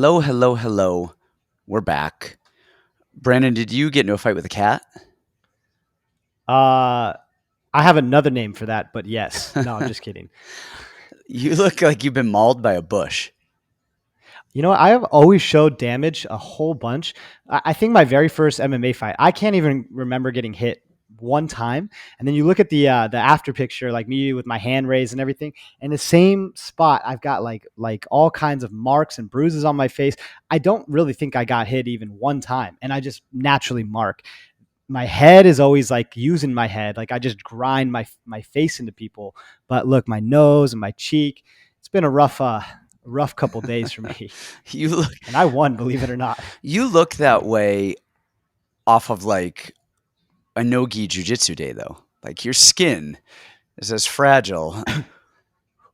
Hello, hello, hello. We're back. Brandon, did you get into a fight with a cat? Uh, I have another name for that, but yes. No, I'm just kidding. You look like you've been mauled by a bush. You know, I have always showed damage a whole bunch. I think my very first MMA fight, I can't even remember getting hit one time. And then you look at the after picture, like me with my hand raised and everything, and the same spot, I've got like all kinds of marks and bruises on my face. I don't really think I got hit even one time, and I just naturally mark. My head is always like using my head, like I just grind my face into people. But look, my nose and my cheek, it's been a rough couple days for me. You look And I won, believe it or not. you look that way off of like a no-gi jujitsu day though. Like your skin is as fragile.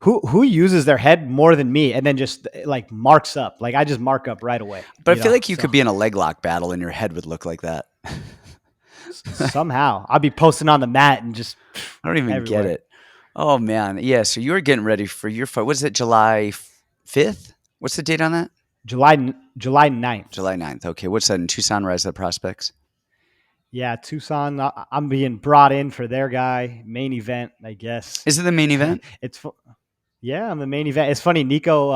Who uses their head more than me and then just like marks up? Like I just mark up right away, But I feel like you So could be in a leg lock battle and your head would look like that. somehow I'll be posting on the mat and just I don't even get everywhere. it. Oh man. Yeah, so you were getting ready for your fight. What is it, July 5th? What's the date on that? July 9th. July 9th. Okay, what's that in Tucson, Rise of the Prospects? Yeah, Tucson. I'm being brought in for their guy main event, I guess. Is it the main event? it's Yeah, I'm the main event. It's funny. Nico,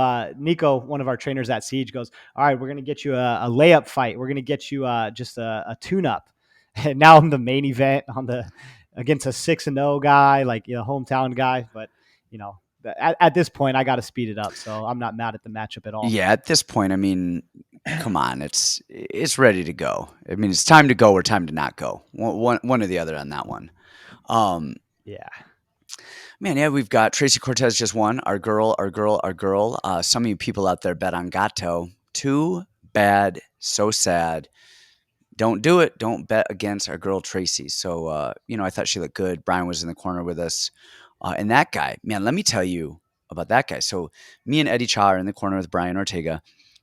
one of our trainers at Siege, goes, "All right, we're gonna get you a layup fight. We're gonna get you just a tune-up." And now I'm the main event on the against a 6-0 guy, like hometown guy. But you know, at this point, I got to speed it up. So I'm not mad at the matchup at all. Yeah, at this point, I mean, come on, it's ready to go. I mean, it's time to go or time to not go. One or the other on that one. Um, Yeah. Man, yeah, we've got Tracy Cortez just won. Our girl, our girl, our girl. Some of you people out there bet on Gato. Too bad, so sad. Don't do it. Don't bet against our girl Tracy. So, I thought she looked good. Brian was in the corner with us. And that guy, man, let me tell you about that guy. So, me and Eddie Cha are in the corner with Brian Ortega.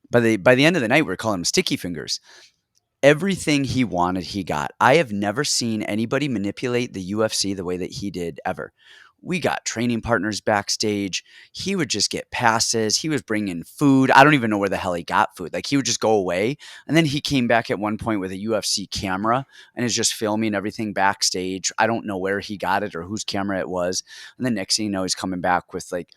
By the end of the night, we we're calling him Sticky Fingers. Everything he wanted, he got. I have never seen anybody manipulate the UFC the way that he did ever. We got training partners backstage. He would just get passes. He was bringing food. I don't even know where the hell he got food. Like he would just go away. And then he came back at one point with a UFC camera and is just filming everything backstage. I don't know where he got it or whose camera it was. And then next thing you know, he's coming back with like,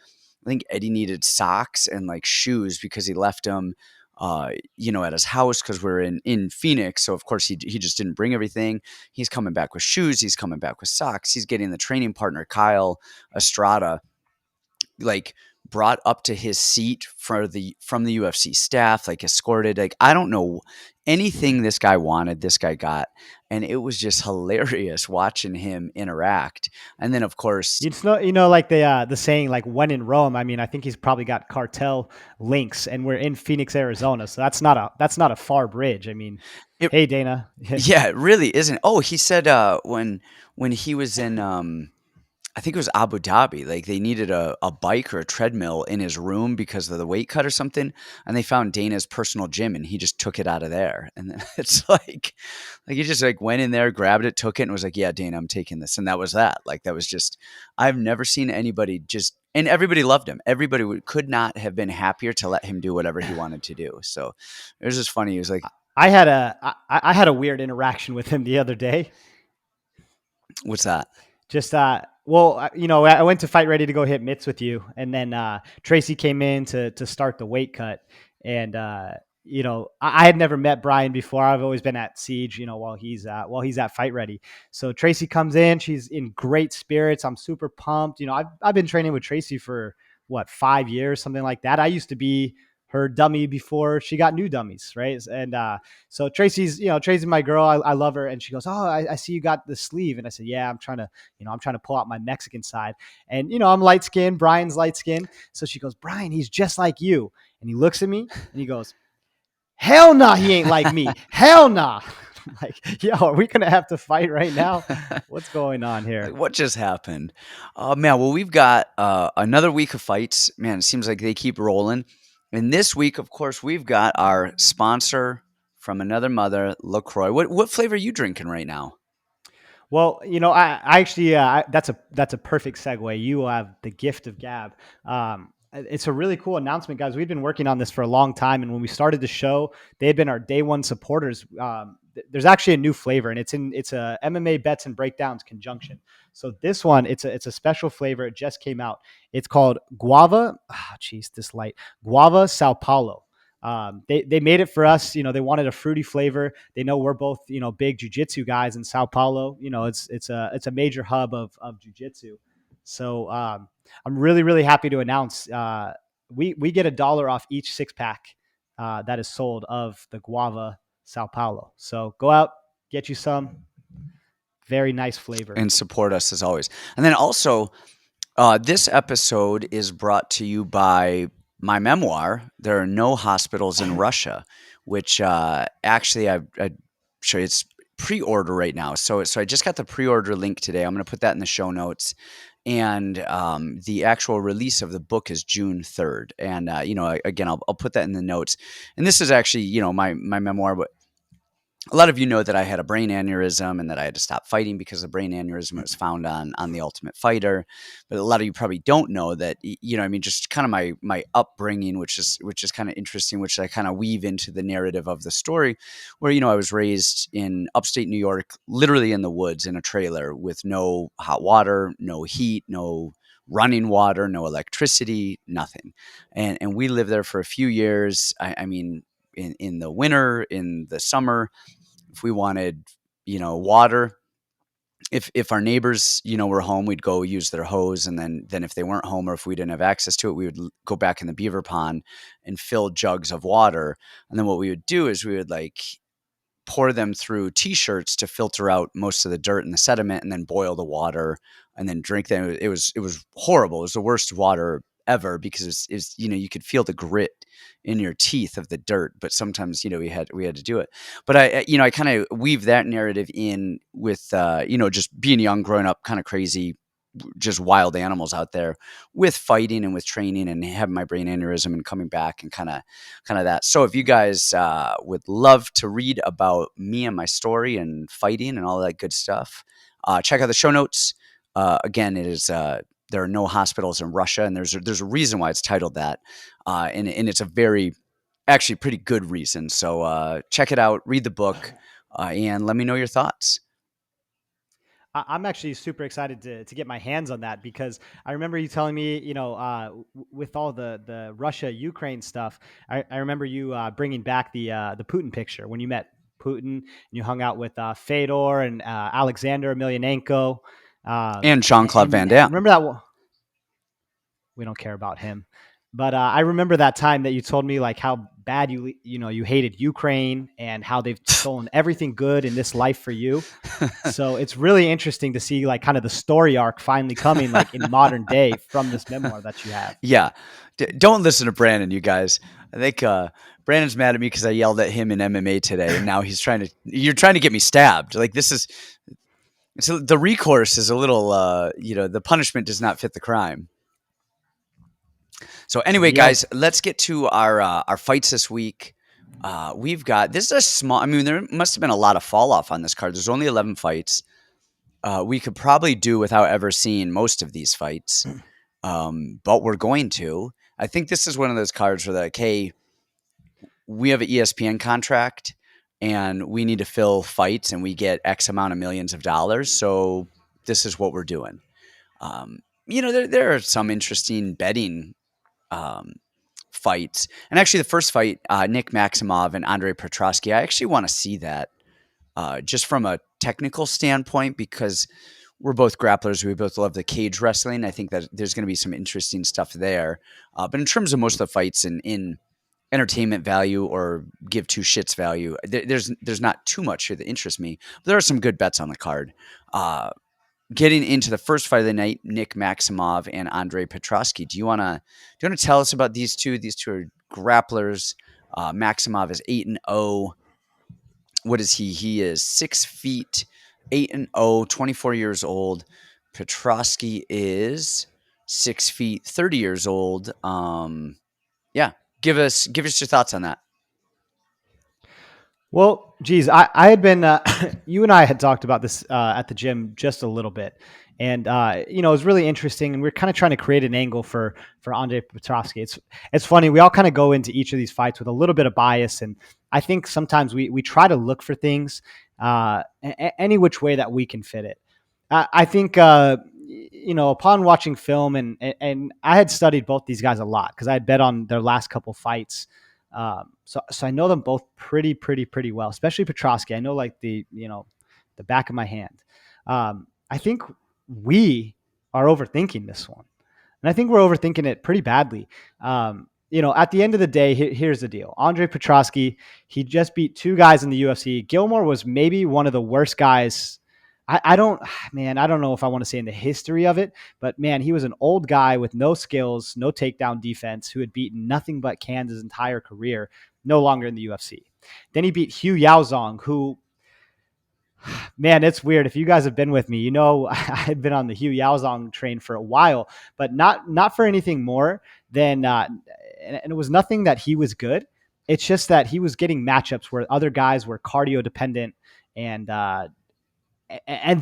I think Eddie needed socks and like shoes because he left them at his house because we're in Phoenix. So of course he just didn't bring everything. He's coming back with shoes. He's coming back with socks. He's getting the training partner, Kyle Estrada, like brought up to his seat from the UFC staff, like escorted. Like I don't know anything this guy wanted, this guy got. And it was just hilarious watching him interact. And then of course, It's not, like the saying, like when in Rome. I mean, I think he's probably got cartel links, and we're in Phoenix, Arizona, so that's not a far bridge. I mean, it hey Dana, yeah, it really isn't. Oh, he said when he was in I think it was Abu Dhabi. Like they needed a bike or a treadmill in his room because of the weight cut or something, and they found Dana's personal gym, and he just took it out of there. And then it's like he just like went in there, grabbed it, took it, and was like, "Yeah, Dana, I'm taking this," and that was that. Like that was just I've never seen anybody just and everybody loved him. Everybody could not have been happier to let him do whatever he wanted to do. So it was just funny. He was like, I had a weird interaction with him the other day. "What's that?" Just I went to Fight Ready to go hit mitts with you, and then Tracy came in to start the weight cut, and I had never met Brian before. I've always been at Siege, while he's at Fight Ready. So Tracy comes in, she's in great spirits. I'm super pumped. I've been training with Tracy for what, 5 years, something like that. I used to be her dummy before she got new dummies, right? And so Tracy's my girl. I love her. And she goes, "Oh, I see you got the sleeve." And I said, "Yeah, I'm trying to pull out my Mexican side." And I'm light skinned. Brian's light skinned. So she goes, "Brian, he's just like you." And he looks at me and he goes, "Hell nah, he ain't like me. Hell nah." I'm like, yo, are we gonna have to fight right now? What's going on here? Like, what just happened? Oh man, well we've got another week of fights. Man, it seems like they keep rolling. And this week, of course, we've got our sponsor from another mother, LaCroix. What flavor are you drinking right now? Well, I actually that's a perfect segue. You have the gift of gab. It's a really cool announcement, guys. We've been working on this for a long time, and when we started the show, they had been our day one supporters. There's actually a new flavor, and it's a MMA bets and breakdowns conjunction. So this one, it's a special flavor. It just came out. It's called guava. Jeez, this light guava Sao Paulo. They made it for us. You know, they wanted a fruity flavor. They know we're both big jujitsu guys in Sao Paulo. You know, it's a major hub of jujitsu. So I'm really, really happy to announce we get $1 off each 6-pack that is sold of the guava Sao Paulo. So go out, get you some. Very nice flavor. And support us as always. And then also, this episode is brought to you by my memoir. There are no hospitals in Russia, which actually I show you. It's pre-order right now. So I just got the pre-order link today. I'm going to put that in the show notes. And the actual release of the book is June 3rd. And again, I'll put that in the notes. And this is actually my memoir, but a lot of you know that I had a brain aneurysm and that I had to stop fighting because of the brain aneurysm. Was found on The Ultimate Fighter. But a lot of you probably don't know that, just kind of my upbringing, which is kind of interesting, which I kind of weave into the narrative of the story, where, I was raised in upstate New York, literally in the woods in a trailer with no hot water, no heat, no running water, no electricity, nothing. And we lived there for a few years. I mean, in the winter, in the summer, if we wanted, water, if our neighbors, were home, we'd go use their hose. And then if they weren't home or if we didn't have access to it, we would go back in the beaver pond and fill jugs of water. And then what we would do is we would pour them through T-shirts to filter out most of the dirt and the sediment, and then boil the water and then drink them. It was horrible. It was the worst water ever because it's you could feel the grit in your teeth of the dirt, but sometimes we had to do it. But I kind of weave that narrative in with just being young, growing up, kind of crazy, just wild animals out there, with fighting and with training and having my brain aneurysm and coming back and kind of that. So if you guys would love to read about me and my story and fighting and all that good stuff, check out the show notes. Again, it is there are no hospitals in Russia, and there's a reason why it's titled that, and it's a very actually pretty good reason. So check it out, read the book, and let me know your thoughts. I'm actually super excited to get my hands on that, because I remember you telling me, with all the Russia Ukraine stuff, I remember you bringing back the Putin picture when you met Putin and you hung out with Fedor and Alexander Emelianenko, And Jean-Claude Van and Damme. remember that. We don't care about him. But I remember that time that you told me how bad you hated Ukraine and how they've stolen everything good in this life for you. So it's really interesting to see kind of the story arc finally coming in modern day from this memoir that you have. Yeah. Don't listen to Brandan, you guys. I think Brandon's mad at me because I yelled at him in MMA today, and now you're trying to get me stabbed. So the recourse is a little, the punishment does not fit the crime. So anyway, guys, let's get to our fights this week. We've got, this is a small, there must have been a lot of fall off on this card. There's only 11 fights. We could probably do without ever seeing most of these fights, but we're going to. I think this is one of those cards where hey, we have an ESPN contract and we need to fill fights and we get X amount of millions of dollars. So this is what we're doing. There are some interesting betting fights. And actually the first fight, Nick Maximov and Andrea Petroski, I actually want to see that just from a technical standpoint, because we're both grapplers. We both love the cage wrestling. I think that there's going to be some interesting stuff there. But in terms of most of the fights in entertainment value or give two shits value, there's not too much here that interests me. But there are some good bets on the card. Getting into the first fight of the night, Nick Maximov and Andrea Petroski. Do you want to tell us about these two? These two are grapplers. Maximov is 8-0. What is he? He is 6 feet, 8-0, 24 years old. Petroski is 6 feet, 30 years old. Yeah, give us your thoughts on that. Well, geez, I had been, you and I had talked about this at the gym just a little bit. And it was really interesting. And we're kind of trying to create an angle for Andre Petroski. It's funny. We all kind of go into each of these fights with a little bit of bias, and I think sometimes we try to look for things any which way that we can fit it. I think upon watching film, and I had studied both these guys a lot because I had bet on their last couple fights. So I know them both pretty well, especially Petroski. I know like the back of my hand. I think we are overthinking this one. And I think we're overthinking it pretty badly. At the end of the day, here's the deal. Andre Petroski, he just beat two guys in the UFC. Gilmore was maybe one of the worst guys. I don't know if I want to say in the history of it, but man, he was an old guy with no skills, no takedown defense, who had beaten nothing but cans his entire career, no longer in the UFC. Then he beat Hugh Yaozong, who, man, it's weird. If you guys have been with me, I had been on the Hugh Yaozong train for a while, but not for anything more than, and it was nothing that he was good. It's just that he was getting matchups where other guys were cardio dependent, and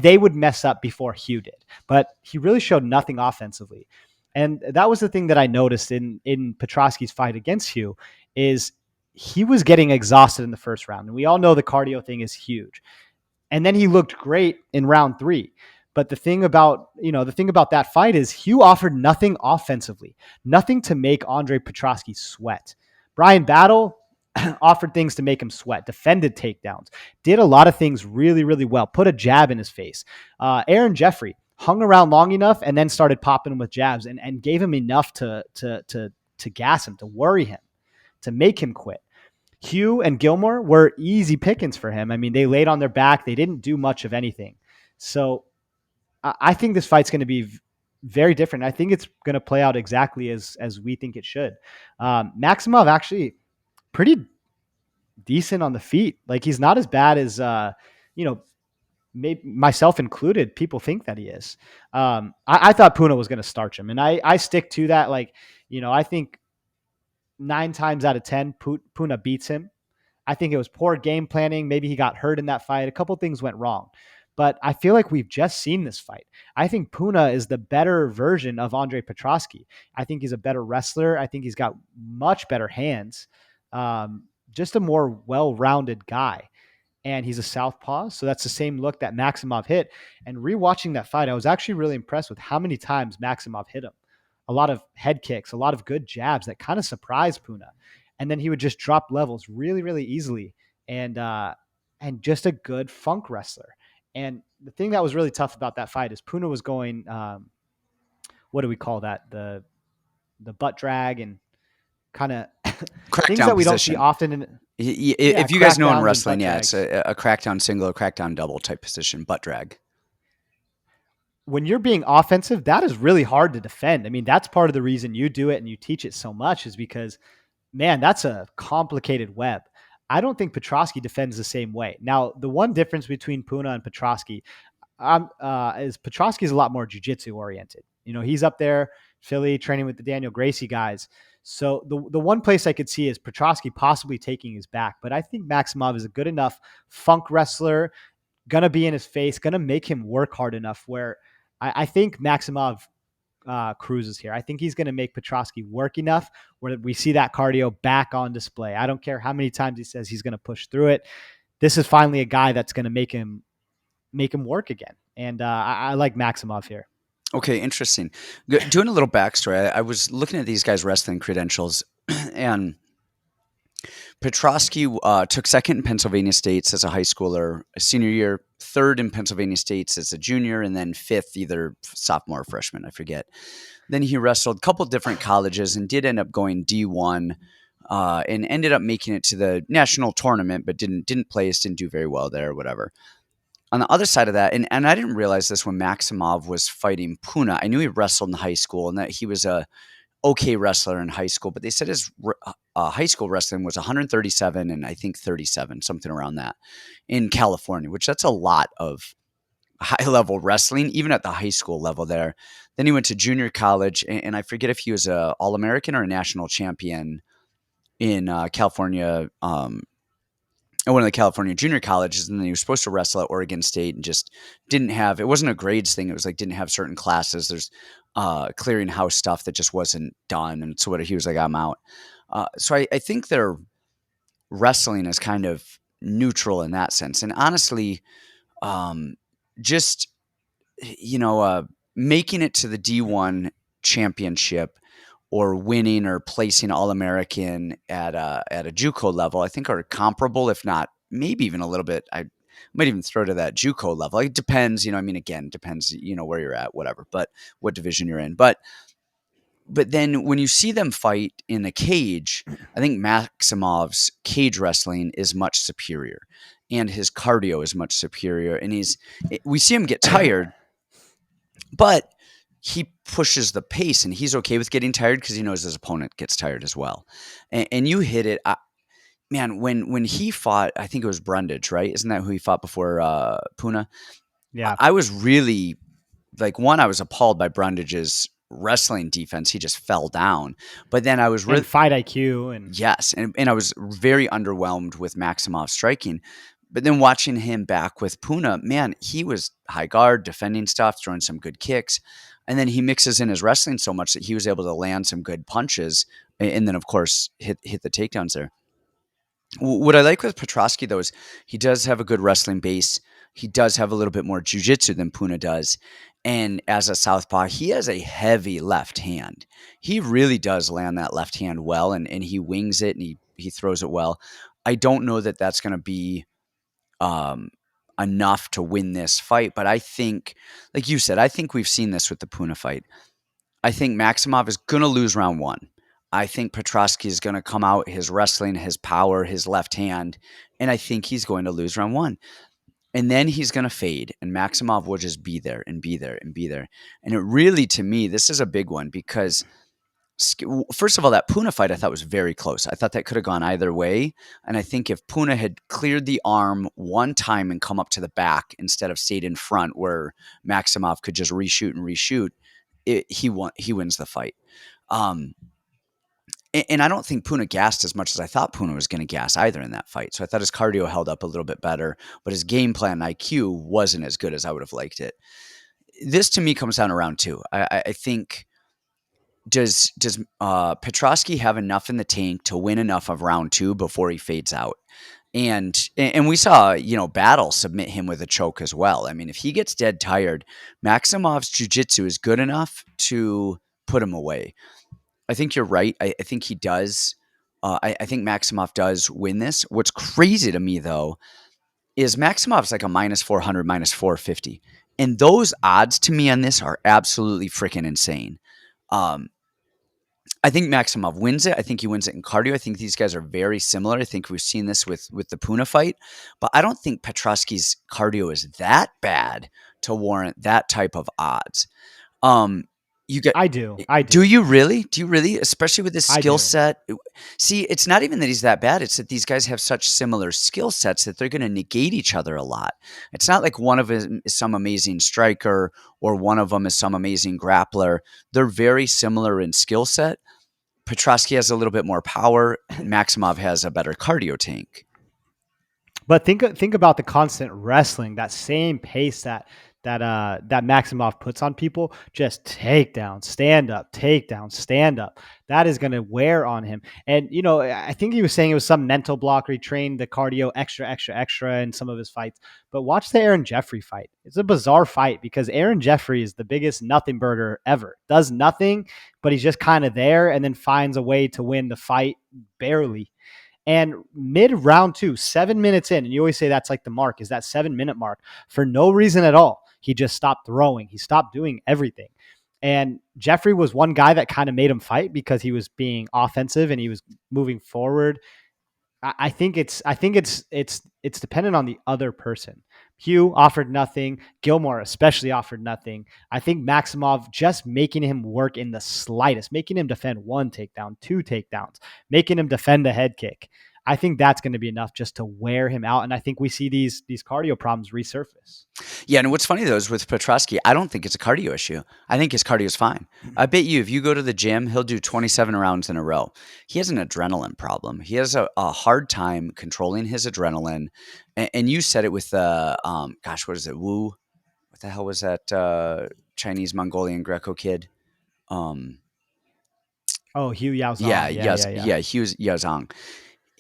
they would mess up before Hugh did. But he really showed nothing offensively. And that was the thing that I noticed in Petroski's fight against Hugh is he was getting exhausted in the first round. And we all know the cardio thing is huge. And then he looked great in round 3. But the thing about that fight is Hugh offered nothing offensively, nothing to make Andre Petroski sweat. Brian Battle offered things to make him sweat, defended takedowns, did a lot of things really, really well, put a jab in his face. Aaron Jeffrey hung around long enough and then started popping him with jabs and gave him enough to gas him, to worry him, to make him quit. Hugh and Gilmore were easy pickings for him. I mean, they laid on their back. They didn't do much of anything. So I think this fight's going to be very different. I think it's going to play out exactly as we think it should. Maximov actually pretty decent on the feet. Like, he's not as bad as, maybe myself included, people think that he is. I thought Puna was going to starch him, and I stick to that. Like, I think 9 times out of 10, Puna beats him. I think it was poor game planning. Maybe he got hurt in that fight. A couple things went wrong. But I feel like we've just seen this fight. I think Puna is the better version of Andre Petroski. I think he's a better wrestler. I think he's got much better hands. Just a more well-rounded guy. And he's a southpaw, so that's the same look that Maximov hit. And rewatching that fight, I was actually really impressed with how many times Maximov hit him. A lot of head kicks, a lot of good jabs that kind of surprised Puna. And then he would just drop levels really, really easily, and just a good funk wrestler. And the thing that was really tough about that fight is Puna was going, what do we call that? The butt drag and kind of things that we don't see often in. If you guys know in wrestling, it's a crackdown single, a crackdown double type position, butt drag. When you're being offensive, that is really hard to defend. I mean, that's part of the reason you do it and you teach it so much, is because, man, that's a complicated web. I don't think Petroski defends the same way. Now, the one difference between Puna and Petroski is Petroski is a lot more jiu-jitsu oriented. He's up there, Philly, training with the Daniel Gracie guys. So the one place I could see is Petroski possibly taking his back. But I think Maximov is a good enough funk wrestler, going to be in his face, going to make him work hard enough where I think Maximov cruises here. I think he's going to make Petroski work enough where we see that cardio back on display. I don't care how many times he says he's going to push through it. This is finally a guy that's going to make him work again. And I like Maximov here. Okay, interesting. Doing a little backstory, I was looking at these guys' wrestling credentials, and Petroski took second in Pennsylvania States as a high schooler, a senior year, third in Pennsylvania States as a junior, and then fifth, either sophomore or freshman, I forget. Then he wrestled a couple different colleges and did end up going D1 and ended up making it to the national tournament, but didn't place, didn't do very well there, whatever. On the other side of that, and I didn't realize this when Maximov was fighting Puna. I knew he wrestled in high school and that he was a okay wrestler in high school, but they said his high school wrestling was 137 and I think 37, something around that, in California, which that's a lot of high-level wrestling, even at the high school level there. Then he went to junior college, and I forget if he was a All-American or a national champion in California at one of the California junior colleges, and then he was supposed to wrestle at Oregon State and just didn't have, it wasn't a grades thing. It was like, didn't have certain classes. There's clearinghouse stuff that just wasn't done. And so he was like, I'm out. So I think their wrestling is kind of neutral in that sense. And honestly, um, just, you know, making it to the D1 championship or winning or placing All-American at a JUCO level, I think are comparable, if not maybe even a little bit. I might even throw to that JUCO level. It depends, you know. I mean, again, it depends, you know, where you're at, whatever, but what division you're in. But then when you see them fight in a cage, I think Maximov's cage wrestling is much superior, and his cardio is much superior. And we see him get tired, but he pushes the pace, and he's okay with getting tired because he knows his opponent gets tired as well. And you hit it, man. When he fought, I think it was Brundage, right? Isn't that who he fought before Puna? Yeah. I was really like, I was appalled by Brundage's wrestling defense. He just fell down. But then I was really And fight IQ and yes, and I was very underwhelmed with Maximov striking. But then watching him back with Puna, man, he was high guard, defending stuff, throwing some good kicks. And then he mixes in his wrestling so much that he was able to land some good punches. And then, of course, hit the takedowns there. What I like with Petroski, though, is he does have a good wrestling base. He does have a little bit more jiu-jitsu than Puna does. And as a southpaw, he has a heavy left hand. He really does land that left hand well, and he wings it, and he throws it well. I don't know that that's going to be enough to win this fight, but I think, like you said, I think we've seen this with the Puna fight. I think Maximov is going to lose round one. I think Petroski is going to come out, his wrestling, his power, his left hand, and I think he's going to lose round one. And then he's going to fade, and Maximov will just be there and be there and be there. And it really, to me, this is a big one because, first of all, that Puna fight I thought was very close. I thought that could have gone either way. And I think if Puna had cleared the arm one time and come up to the back instead of stayed in front where Maximov could just reshoot and reshoot, he wins the fight. And I don't think Puna gassed as much as I thought Puna was going to gas either in that fight. So I thought his cardio held up a little bit better, but his game plan IQ wasn't as good as I would have liked it. This to me comes down to round two. I think, does Petroski have enough in the tank to win enough of round two before he fades out? And we saw, you know, Battle submit him with a choke as well. I mean, if he gets dead tired, Maximov's jiu-jitsu is good enough to put him away. I think you're right. I think he does. I think Maximov does win this. What's crazy to me, though, is Maximov's like a minus 400, minus 450. And those odds to me on this are absolutely freaking insane. I think Maximov wins it. I think he wins it in cardio. I think these guys are very similar. I think we've seen this with the Puna fight. But I don't think Petroski's cardio is that bad to warrant that type of odds. I do. Do you really? Do you really? Especially with his I skill do. set. See, it's not even that he's that bad. It's that these guys have such similar skill sets that they're going to negate each other a lot. It's not like one of them is some amazing striker or one of them is some amazing grappler. They're very similar in skill set. Petroski has a little bit more power. Maximov has a better cardio tank. But think about the constant wrestling, that same pace that Maximov puts on people, just takedown, stand up, takedown, stand up. That is going to wear on him. And, you know, I think he was saying it was some mental block, retrained the cardio extra in some of his fights. But watch the Aaron Jeffrey fight. It's a bizarre fight because Aaron Jeffrey is the biggest nothing burger ever. Does nothing, but he's just kind of there and then finds a way to win the fight barely. And mid round two, 7 minutes in, and you always say that's like the mark, is that 7 minute mark, for no reason at all. He just stopped throwing. He stopped doing everything. And Jeffrey was one guy that kind of made him fight because he was being offensive and he was moving forward. I think it's dependent on the other person. Hugh offered nothing. Gilmore especially offered nothing. I think Maximov just making him work in the slightest, making him defend one takedown, two takedowns, making him defend a head kick. I think that's going to be enough just to wear him out. And I think we see these cardio problems resurface. Yeah, and what's funny though is with Petroski, I don't think it's a cardio issue. I think his cardio is fine. I bet you if you go to the gym, he'll do 27 rounds in a row. He has an adrenaline problem. He has a hard time controlling his adrenaline. And you said it with the, gosh, what is it? Wu? What the hell was that Chinese Mongolian Greco kid? Oh, Hugh Yeah, Yaozong. Yeah. He was Yazang.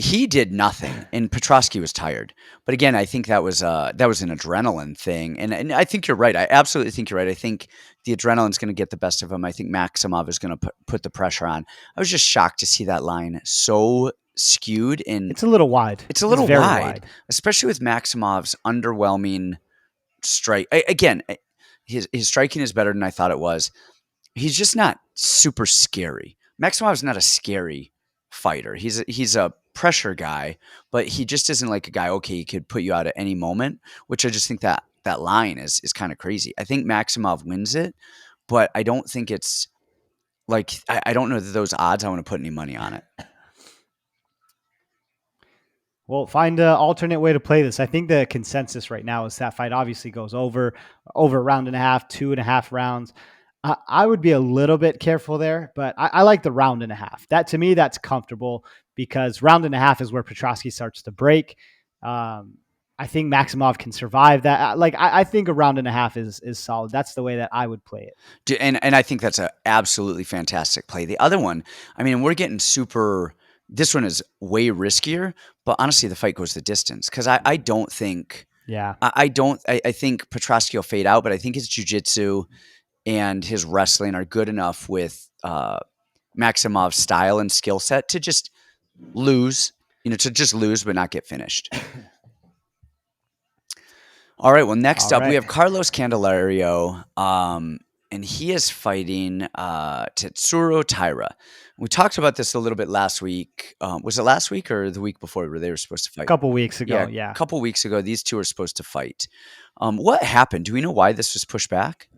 He did nothing, and Petroski was tired. But again, I think that was an adrenaline thing, and I think you're right. I absolutely think you're right. I think the adrenaline's going to get the best of him. I think Maximov is going to put the pressure on. I was just shocked to see that line so skewed, and It's a little wide. it's a little very wide, especially with Maximov's underwhelming strike. Again, his striking is better than I thought it was. He's just not super scary. Maximov's not a scary fighter. He's a pressure guy, but he just isn't like a guy, okay, he could put you out at any moment, which I just think that line is kind of crazy. I think Maximov wins it, but I don't think it's like, I don't know that those odds I want to put any money on it. Well, find an alternate way to play this. I think the consensus right now is that fight obviously goes over a round and a half, 2.5 rounds. I would be a little bit careful there, but I like the round and a half. That to me, that's comfortable because round and a half is where Petroski starts to break. I think Maximov can survive that. I think a round and a half is solid. That's the way that I would play it. And I think that's an absolutely fantastic play. The other one, I mean, we're getting super. This one is way riskier, but honestly, the fight goes the distance because I don't think. Yeah. I think Petroski will fade out, but I think his jiu-jitsu and his wrestling are good enough with Maximov's style and skill set to just lose, but not get finished. All right. Well, next up, we have Carlos Candelario, and he is fighting Tasturo Taira. We talked about this a little bit last week. Was it last week or the week before where they were supposed to fight? A couple weeks ago, yeah. A couple weeks ago, these two were supposed to fight. What happened? Do we know why this was pushed back?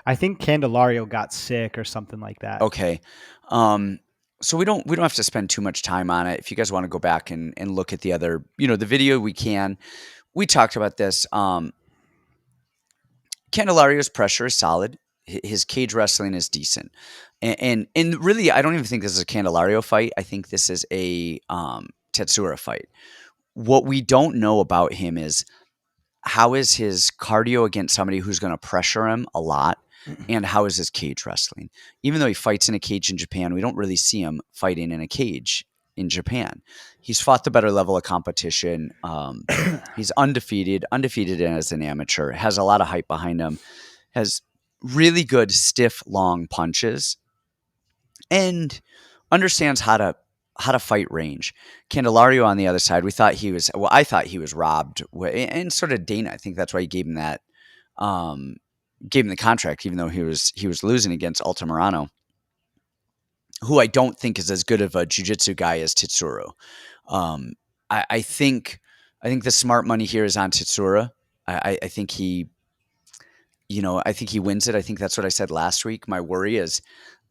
I think Candelario got sick or something like that. Okay. So we don't have to spend too much time on it. If you guys want to go back and look at the other, the video, we can. We talked about this. Candelario's pressure is solid. His cage wrestling is decent. And really, I don't even think this is a Candelario fight. I think this is a Tetsura fight. What we don't know about him is how is his cardio against somebody who's going to pressure him a lot, and how is his cage wrestling? Even though he fights in a cage in Japan, we don't really see him fighting in a cage in Japan. He's fought the better level of competition. He's undefeated as an amateur, has a lot of hype behind him, has really good stiff, long punches, and understands how to fight range. Candelario on the other side, I thought he was robbed, and sort of Dana. I think that's why he gave him that, gave him the contract, even though he was losing against Altamirano, who I don't think is as good of a jiu-jitsu guy as Tetsuro. I think the smart money here is on Tetsura. I think he wins it. I think that's what I said last week. My worry is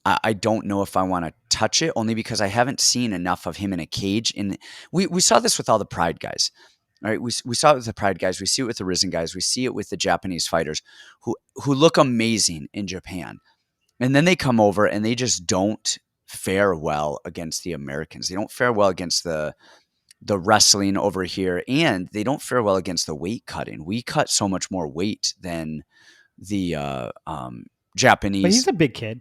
I don't know if I want to touch it, only because I haven't seen enough of him in a cage. And we saw this with all the Pride guys, right? We saw it with the Pride guys. We see it with the Risen guys. We see it with the Japanese fighters who look amazing in Japan. And then they come over and they just don't fare well against the Americans. They don't fare well against the wrestling over here, and they don't fare well against the weight cutting. We cut so much more weight than the Japanese. But he's a big kid.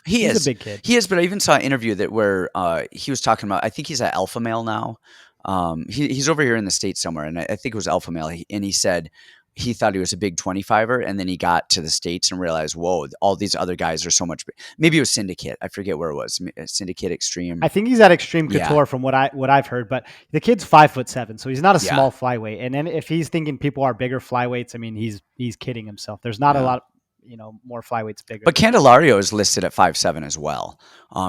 He's a big kid. He is, but I even saw an interview where he was talking about, I think he's at Alpha Male now. He's over here in the States somewhere, and I think it was Alpha Male. And he said he thought he was a big 25er, and then he got to the States and realized, whoa, all these other guys are so much big. Maybe it was Syndicate. I forget where it was. Syndicate Extreme. I think he's at Extreme Couture from what I've heard, but the kid's 5'7", so he's not a small flyweight. And then if he's thinking people are bigger flyweights, I mean, he's kidding himself. There's not a lot, more flyweights bigger. But Candelario is listed at 5'7" as well.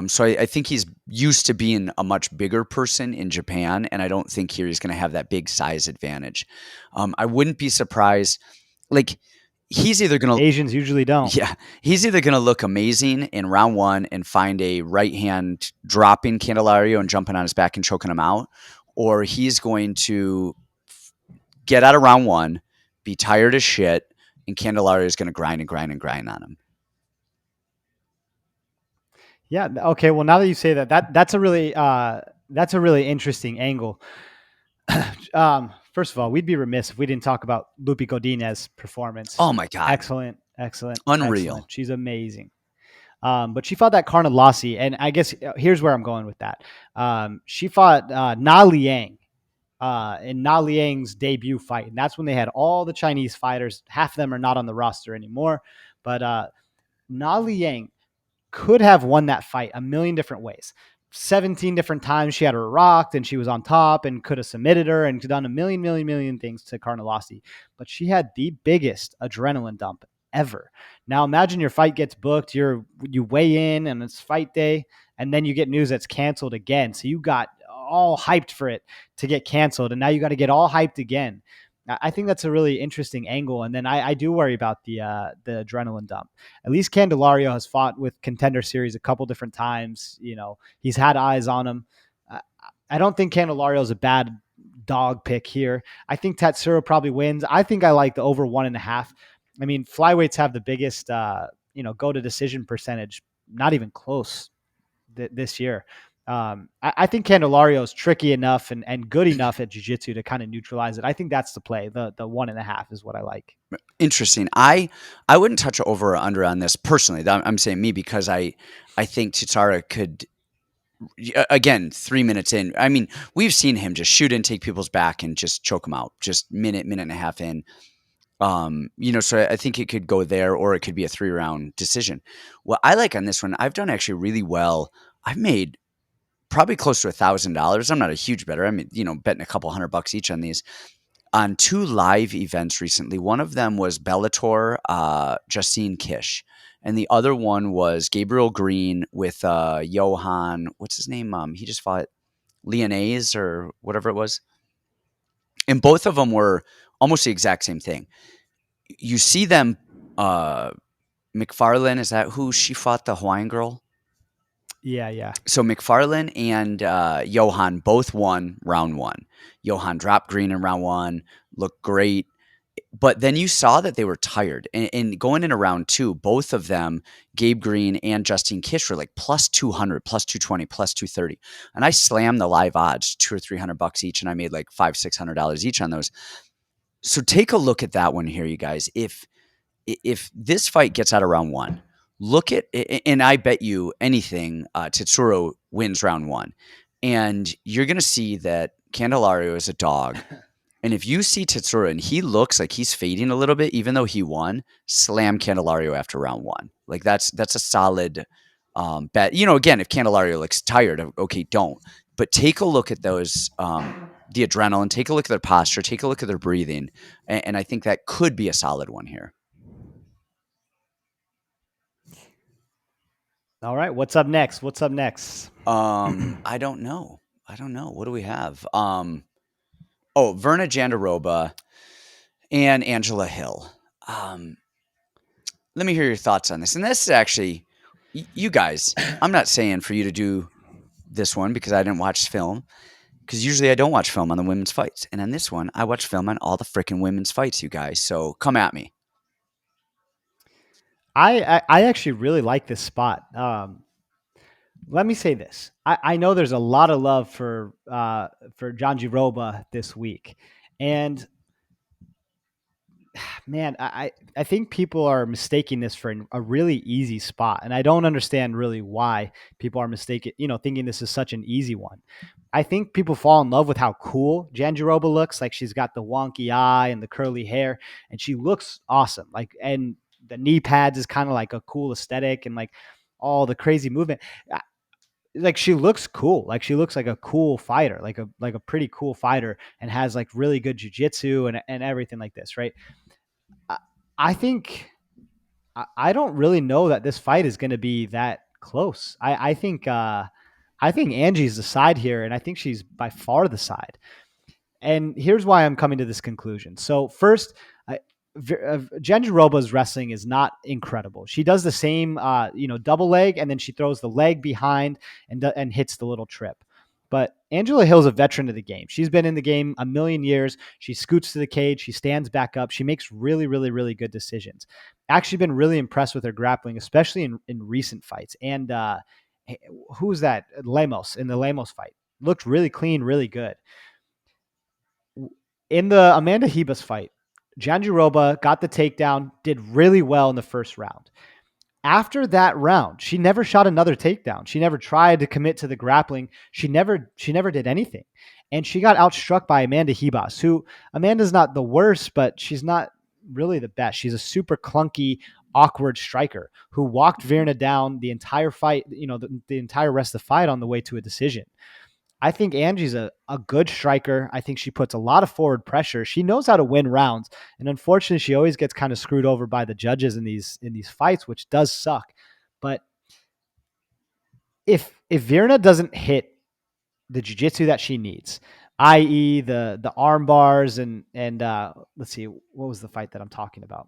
So I think he's used to being a much bigger person in Japan, and I don't think here he's going to have that big size advantage. I wouldn't be surprised. Like, he's either gonna Asians usually don't. yeah, he's either gonna look amazing in round one and find a right hand dropping Candelario and jumping on his back and choking him out, or he's going to get out of round one, be tired as shit, and Candelario is gonna grind and grind and grind on him. Yeah. Okay. Well, now that you say that, that's a really interesting angle. First of all, we'd be remiss if we didn't talk about Lupi Godinez's performance. Oh my god, Excellent, excellent, excellent. unreal. She's amazing. But she fought that Carnelossi, and I guess here's where I'm going with that. She fought Na Liang in Na Liang's debut fight, and that's when they had all the Chinese fighters. Half of them are not on the roster anymore, but Na Liang could have won that fight a million different ways. 17 different times she had her rocked and she was on top and could have submitted her and done a million things to Carnelossi. But she had the biggest adrenaline dump ever. Now imagine your fight gets booked, you weigh in and it's fight day, and then you get news that's canceled again. So you got all hyped for it to get canceled, and now you got to get all hyped again. I think that's a really interesting angle. And then I do worry about the adrenaline dump. At least Candelario has fought with Contender Series a couple different times. You know, he's had eyes on him. I don't think Candelario is a bad dog pick here. I think Tasturo probably wins. I think I like the over 1.5. I mean, flyweights have the biggest, go to decision percentage. Not even close this year. I think Candelario is tricky enough and good enough at jiu-jitsu to kind of neutralize it. I think that's the play. The 1.5 is what I like. Interesting. I wouldn't touch over or under on this personally. I'm saying me because I think Taira could again 3 minutes in. I mean, we've seen him just shoot and take people's back and just choke them out. Just minute and a half in. So I think it could go there, or it could be a 3-round decision. What I like on this one, I've done actually really well. I've made probably close to $1,000. I'm not a huge bettor. I mean, betting a couple $100 each on these. On 2 live events recently. One of them was Bellator, Justine Kish. And the other one was Gabriel Green with Johan, what's his name? He just fought Lyonnaise or whatever it was. And both of them were almost the exact same thing. You see them, McFarlane, is that who she fought, the Hawaiian girl? Yeah. So McFarlane and Johan both won round one. Johan dropped Green in round one, looked great. But then you saw that they were tired. And going into round two, both of them, Gabe Green and Justine Kish, were like plus 200, plus 220, plus 230. And I slammed the live odds, $200 or $300 each, and I made like $500-$600 each on those. So take a look at that one here, you guys. If this fight gets out of round one, look at, and I bet you anything, Tasturo wins round one. And you're going to see that Candelario is a dog. And if you see Tasturo and he looks like he's fading a little bit, even though he won, slam Candelario after round one. Like that's a solid bet. Again, if Candelario looks tired, okay, don't. But take a look at those, the adrenaline, take a look at their posture, take a look at their breathing. And I think that could be a solid one here. All right. What's up next? I don't know. What do we have? Virna Jandiroba and Angela Hill. Let me hear your thoughts on this. And this is actually, you guys, I'm not saying for you to do this one because I didn't watch film, because usually I don't watch film on the women's fights. And on this one, I watch film on all the freaking women's fights, you guys. So come at me. I actually really like this spot. Let me say this. I know there's a lot of love for Jandiroba this week. And man, I think people are mistaking this for a really easy spot. And I don't understand really why people are mistaken, thinking this is such an easy one. I think people fall in love with how cool Jandiroba looks. Like she's got the wonky eye and the curly hair, and she looks awesome. Like, and the knee pads is kind of like a cool aesthetic, and like all the crazy movement. Like she looks cool. Like she looks like a cool fighter, like a pretty cool fighter, and has like really good jiu-jitsu and everything like this, right? I think I don't really know that this fight is going to be that close. I think Angie's the side here, and I think she's by far the side. And here's why I'm coming to this conclusion. So first, Jandiroba's wrestling is not incredible. She does the same, double leg, and then she throws the leg behind and hits the little trip. But Angela Hill's a veteran of the game. She's been in the game a million years. She scoots to the cage. She stands back up. She makes really, really, really good decisions. Actually been really impressed with her grappling, especially in recent fights. And who's that? Lemos, in the Lemos fight. Looked really clean, really good. In the Amanda Ribas fight, Jandiroba got the takedown, did really well in the first round. After that round, she never shot another takedown. She never tried to commit to the grappling. She never did anything. And she got outstruck by Amanda Ribas, who Amanda's not the worst, but she's not really the best. She's a super clunky, awkward striker who walked Virna down the entire fight, the entire rest of the fight on the way to a decision. I think Angie's a good striker. I think she puts a lot of forward pressure. She knows how to win rounds. And unfortunately, she always gets kind of screwed over by the judges in these fights, which does suck. But if Virna doesn't hit the jiu-jitsu that she needs, i.e. the arm bars and let's see, what was the fight that I'm talking about?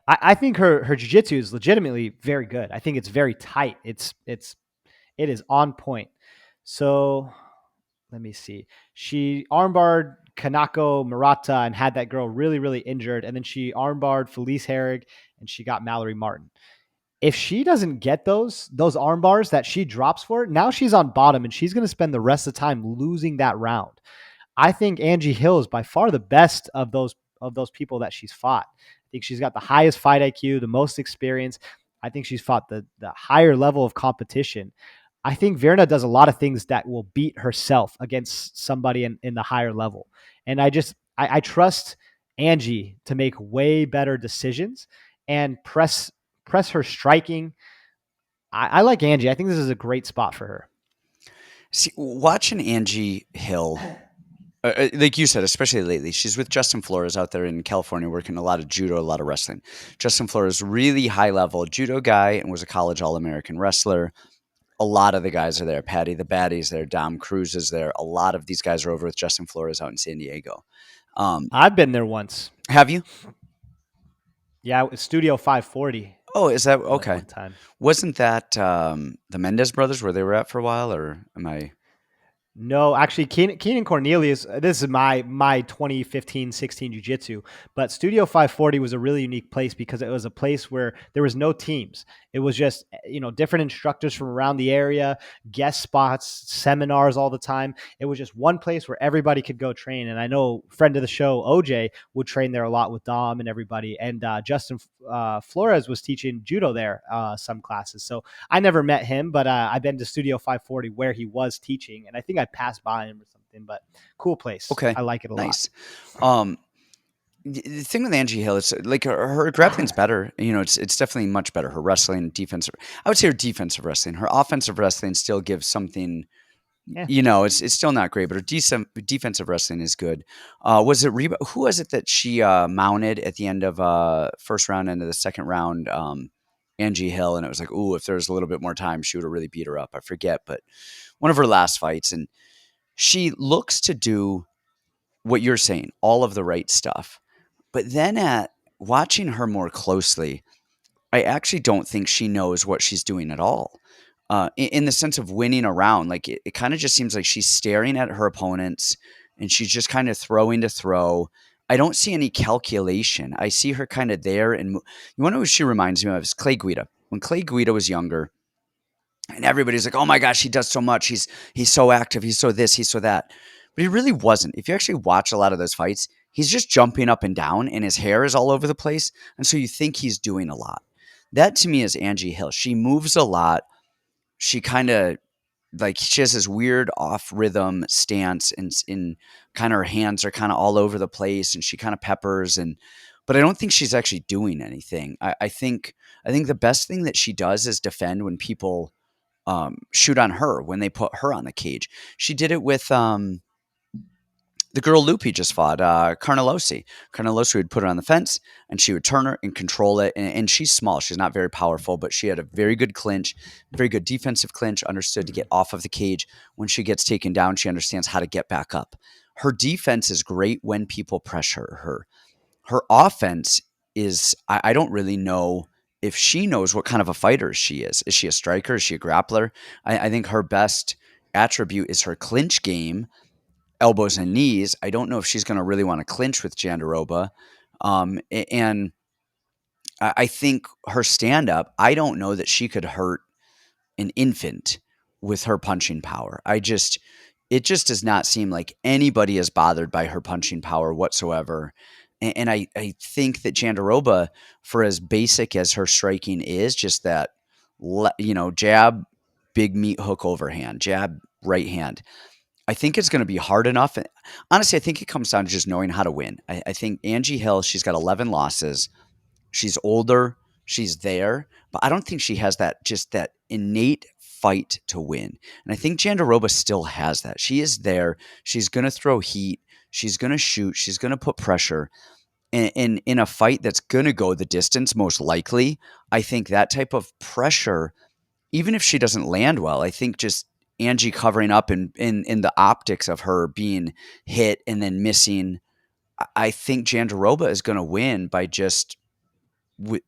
I think her jiu-jitsu is legitimately very good. I think it's very tight. It is on point. So let me see. She armbarred Kanako Murata and had that girl really, really injured. And then she armbarred Felice Herrig and she got Mallory Martin. If she doesn't get those arm bars that she drops for, now she's on bottom and she's going to spend the rest of the time losing that round. I think Angie Hill is by far the best of those people that she's fought. I think she's got the highest fight IQ, the most experience. I think she's fought the higher level of competition. I think Virna does a lot of things that will beat herself against somebody in the higher level. And I trust Angie to make way better decisions and press her striking. I like Angie. I think this is a great spot for her. See, watching Angie Hill, like you said, especially lately, she's with Justin Flores out there in California working a lot of judo, a lot of wrestling. Justin Flores, really high level judo guy and was a college All-American wrestler. A lot of the guys are there. Patty the Baddie's there. Dom Cruz is there. A lot of these guys are over with Justin Flores out in San Diego. I've been there once. Have you? Yeah, Studio 540. Oh, is that okay? One time. Wasn't that the Mendez brothers where they were at for a while, or am I? No, actually, Keenan Cornelius, this is my 2015-16 jiu-jitsu, but Studio 540 was a really unique place because it was a place where there was no teams. It was just, different instructors from around the area, guest spots, seminars all the time. It was just one place where everybody could go train. And I know friend of the show, OJ, would train there a lot with Dom and everybody. And Justin Flores was teaching judo there, some classes. So I never met him, but I've been to Studio 540 where he was teaching. And I think I passed by him or something, but cool place. Okay. I like it a lot. The thing with Angie Hill is like her grappling's better. It's definitely much better. Her wrestling, defensive. I would say her defensive wrestling. Her offensive wrestling still gives something. Yeah. It's still not great, but her defensive wrestling is good. Was it Ribas? Who was it that she mounted at the end of first round, into the second round? Angie Hill, and it was like, ooh, if there was a little bit more time, she would have really beat her up. I forget, but one of her last fights, and she looks to do what you're saying, all of the right stuff. But then at watching her more closely, I actually don't think she knows what she's doing at all. In the sense of winning a round, like it kind of just seems like she's staring at her opponents and she's just kind of throwing to throw. I don't see any calculation. I see her kind of there. And you want to know who she reminds me of? Is Clay Guida. When Clay Guida was younger, and everybody's like, oh my gosh, he does so much. He's so active. He's so this, he's so that. But he really wasn't. If you actually watch a lot of those fights, he's just jumping up and down and his hair is all over the place. And so you think he's doing a lot. That to me is Angie Hill. She moves a lot. She kind of she has this weird off rhythm stance and in kind of her hands are kind of all over the place and she kind of peppers but I don't think she's actually doing anything. I think the best thing that she does is defend when people shoot on her, when they put her on the cage. She did it with the girl Lupi just fought, Carnelosi. Carnelosi would put her on the fence, and she would turn her and control it. And she's small. She's not very powerful, but she had a very good clinch, very good defensive clinch, understood to get off of the cage. When she gets taken down, she understands how to get back up. Her defense is great when people pressure her. her offense is, I don't really know if she knows what kind of a fighter she is. Is she a striker? Is she a grappler? I think her best attribute is her clinch game, elbows and knees. I don't know if she's going to really want to clinch with Jandiroba. And I think her stand up, I don't know that she could hurt an infant with her punching power. It just does not seem like anybody is bothered by her punching power whatsoever. And I think that Jandiroba, for as basic as her striking is, just that, jab, big meat hook overhand, jab, right hand. I think it's going to be hard enough. Honestly, I think it comes down to just knowing how to win. I think Angie Hill, she's got 11 losses. She's older, she's there, but I don't think she has that innate fight to win. And I think Jandiroba still has that. She is there. She's going to throw heat. She's going to shoot. She's going to put pressure. And in a fight that's going to go the distance, most likely, I think that type of pressure, even if she doesn't land well, I think just Angie covering up in the optics of her being hit and then missing, I think Jandiroba is going to win by just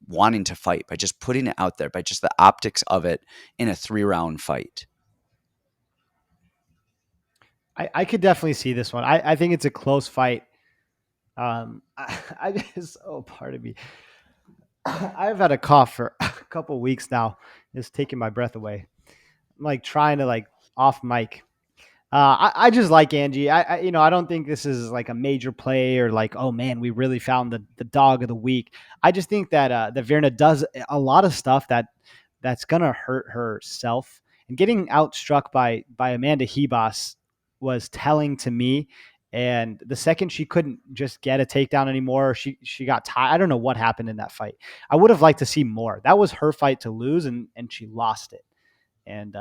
wanting to fight, by just putting it out there, by just the optics of it in a 3-round fight. I could definitely see this one. I think it's a close fight. I just, oh, pardon me. I've had a cough for a couple weeks now. It's taking my breath away. I'm like trying to like off mic. I just like Angie. I don't think this is like a major play or like, oh man, we really found the dog of the week. I just think that that Virna does a lot of stuff that's gonna hurt herself. And getting outstruck by Amanda Ribas was telling to me. And the second she couldn't just get a takedown anymore, she got tired. I don't know what happened in that fight. I would have liked to see more. That was her fight to lose, and she lost it. And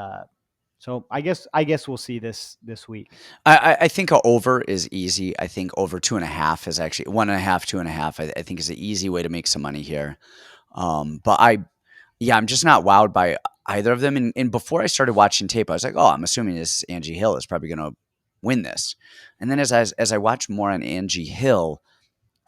so I guess we'll see this week. I think a over is easy. I think over 2.5 is actually 1.5, 2.5. I think is an easy way to make some money here. But I'm just not wowed by either of them. And before I started watching tape, I was like, oh, I'm assuming this Angie Hill is probably going to win this. And then as I watched more on Angie Hill,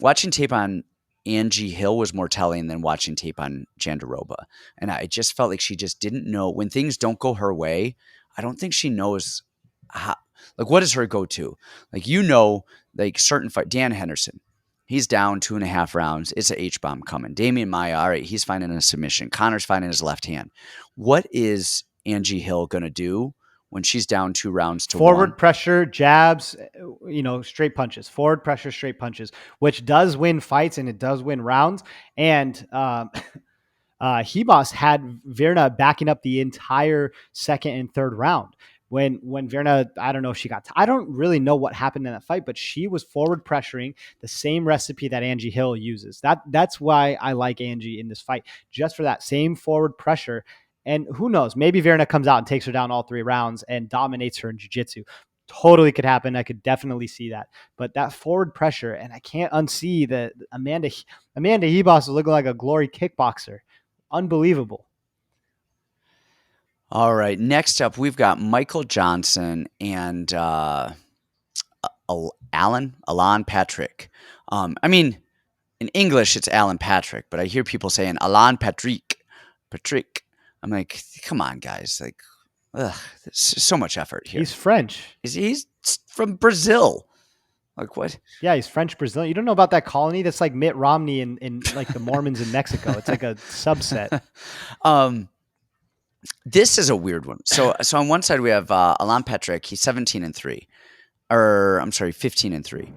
watching tape on Angie Hill was more telling than watching tape on Jandiroba. And I just felt like she just didn't know when things don't go her way. I don't think she knows how, like, what is her go-to? Like, like certain fight, Dan Henderson, he's down 2.5 rounds. It's an H-bomb coming. Damian Maia, all right, he's finding a submission. Connor's finding his left hand. What is Angie Hill going to do when she's down 2 rounds to Forward 1? pressure, jabs, straight punches. Forward pressure, straight punches, which does win fights and it does win rounds. And Ribas had Virna backing up the entire second and third round. When Virna, I don't know if she I don't really know what happened in that fight, but she was forward pressuring the same recipe that Angie Hill uses. That's why I like Angie in this fight, just for that same forward pressure. And who knows, maybe Virna comes out and takes her down all 3 rounds and dominates her in jiu-jitsu. Totally could happen. I could definitely see that. But that forward pressure, and I can't unsee that Amanda Ribas is looking like a glory kickboxer. Unbelievable. All right. Next up, we've got Michael Johnson and Allan Patrick. I mean, in English, it's Allan Patrick, but I hear people saying Allan Patrick. I'm like, come on, guys. Like, there's so much effort here. He's French. He's from Brazil. Like, what? Yeah, he's French Brazilian. You don't know about that colony? That's like Mitt Romney in like the Mormons in Mexico. It's like a subset. This is a weird one. So on one side we have Allan Patrick. He's 17-3, or I'm sorry, 15-3.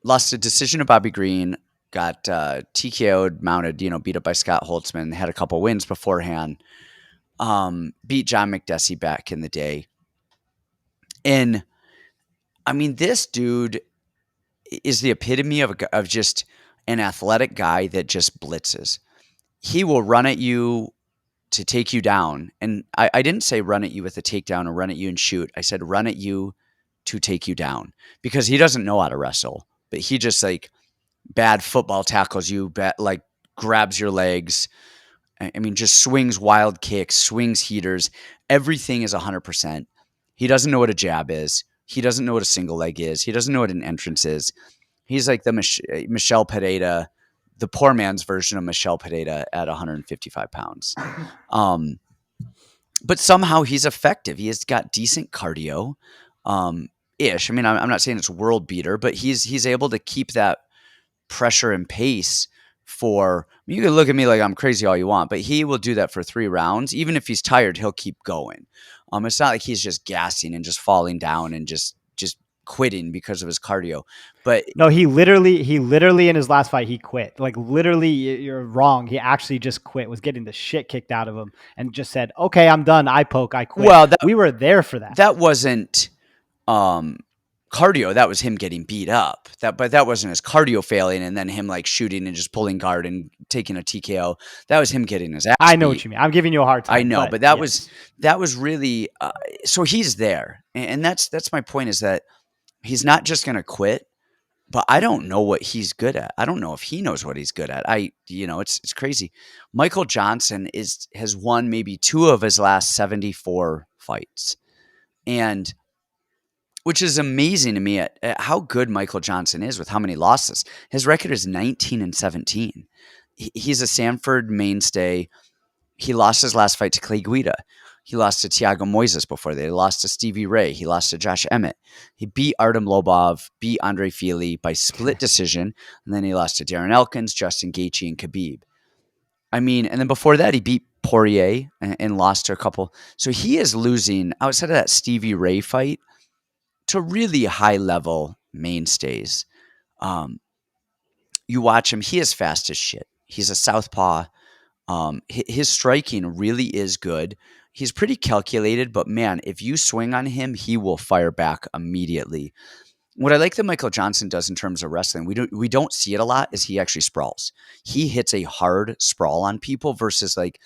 Lost a decision to Bobby Green. Got TKO'd, mounted, beat up by Scott Holtzman. Had a couple wins beforehand. Beat John McDessie back in the day. And I mean, this dude is the epitome of just an athletic guy that just blitzes. He will run at you to take you down. And I didn't say run at you with a takedown or run at you and shoot. I said run at you to take you down, because he doesn't know how to wrestle, but he just like bad football tackles you, like grabs your legs. I mean, just swings wild kicks, swings heaters. Everything is 100%. He doesn't know what a jab is. He doesn't know what a single leg is. He doesn't know what an entrance is. He's like the Michelle Pereira, the poor man's version of Michelle Pereira at 155 pounds. But somehow he's effective. He has got decent cardio, ish. I mean, I'm not saying it's world beater, but he's able to keep that pressure and pace for. You can look at me like I'm crazy all you want, but he will do that for 3 rounds. Even if he's tired, he'll keep going. It's not like he's just gassing and just falling down and just quitting because of his cardio. But No, he literally in his last fight he quit. Like literally, you're wrong. He actually just quit. Was getting the shit kicked out of him, and just said, "Okay, I'm done. I quit." well, We were there for that. that wasn't cardio. That was him getting beat up. But that wasn't his cardio failing and then him like shooting and just pulling guard and taking a TKO. That was him getting his ass I know beat. what you mean. I'm giving you a hard time. I know, but that was really so he's there, and that's my point, is that he's not just going to quit. But I don't know what he's good at. I don't know if he knows what he's good at. It's crazy. Michael Johnson has won maybe 2 of his last 74 fights, and which is amazing to me at how good Michael Johnson is with how many losses. His record is 19-17. He's a Sanford mainstay. He lost his last fight to Clay Guida. He lost to Thiago Moises before that. He lost to Stevie Ray. He lost to Josh Emmett. He beat Artem Lobov, beat Andre Fili by split decision, and then he lost to Darren Elkins, Justin Gaethje, and Khabib. I mean, and then before that, he beat Poirier and lost to a couple. So he is losing, outside of that Stevie Ray fight, to really high-level mainstays. You watch him, he is fast as shit. He's a southpaw. His striking really is good. He's pretty calculated, but man, if you swing on him, he will fire back immediately. What I like that Michael Johnson does in terms of wrestling, we don't see it a lot, is he actually sprawls. He hits a hard sprawl on people versus like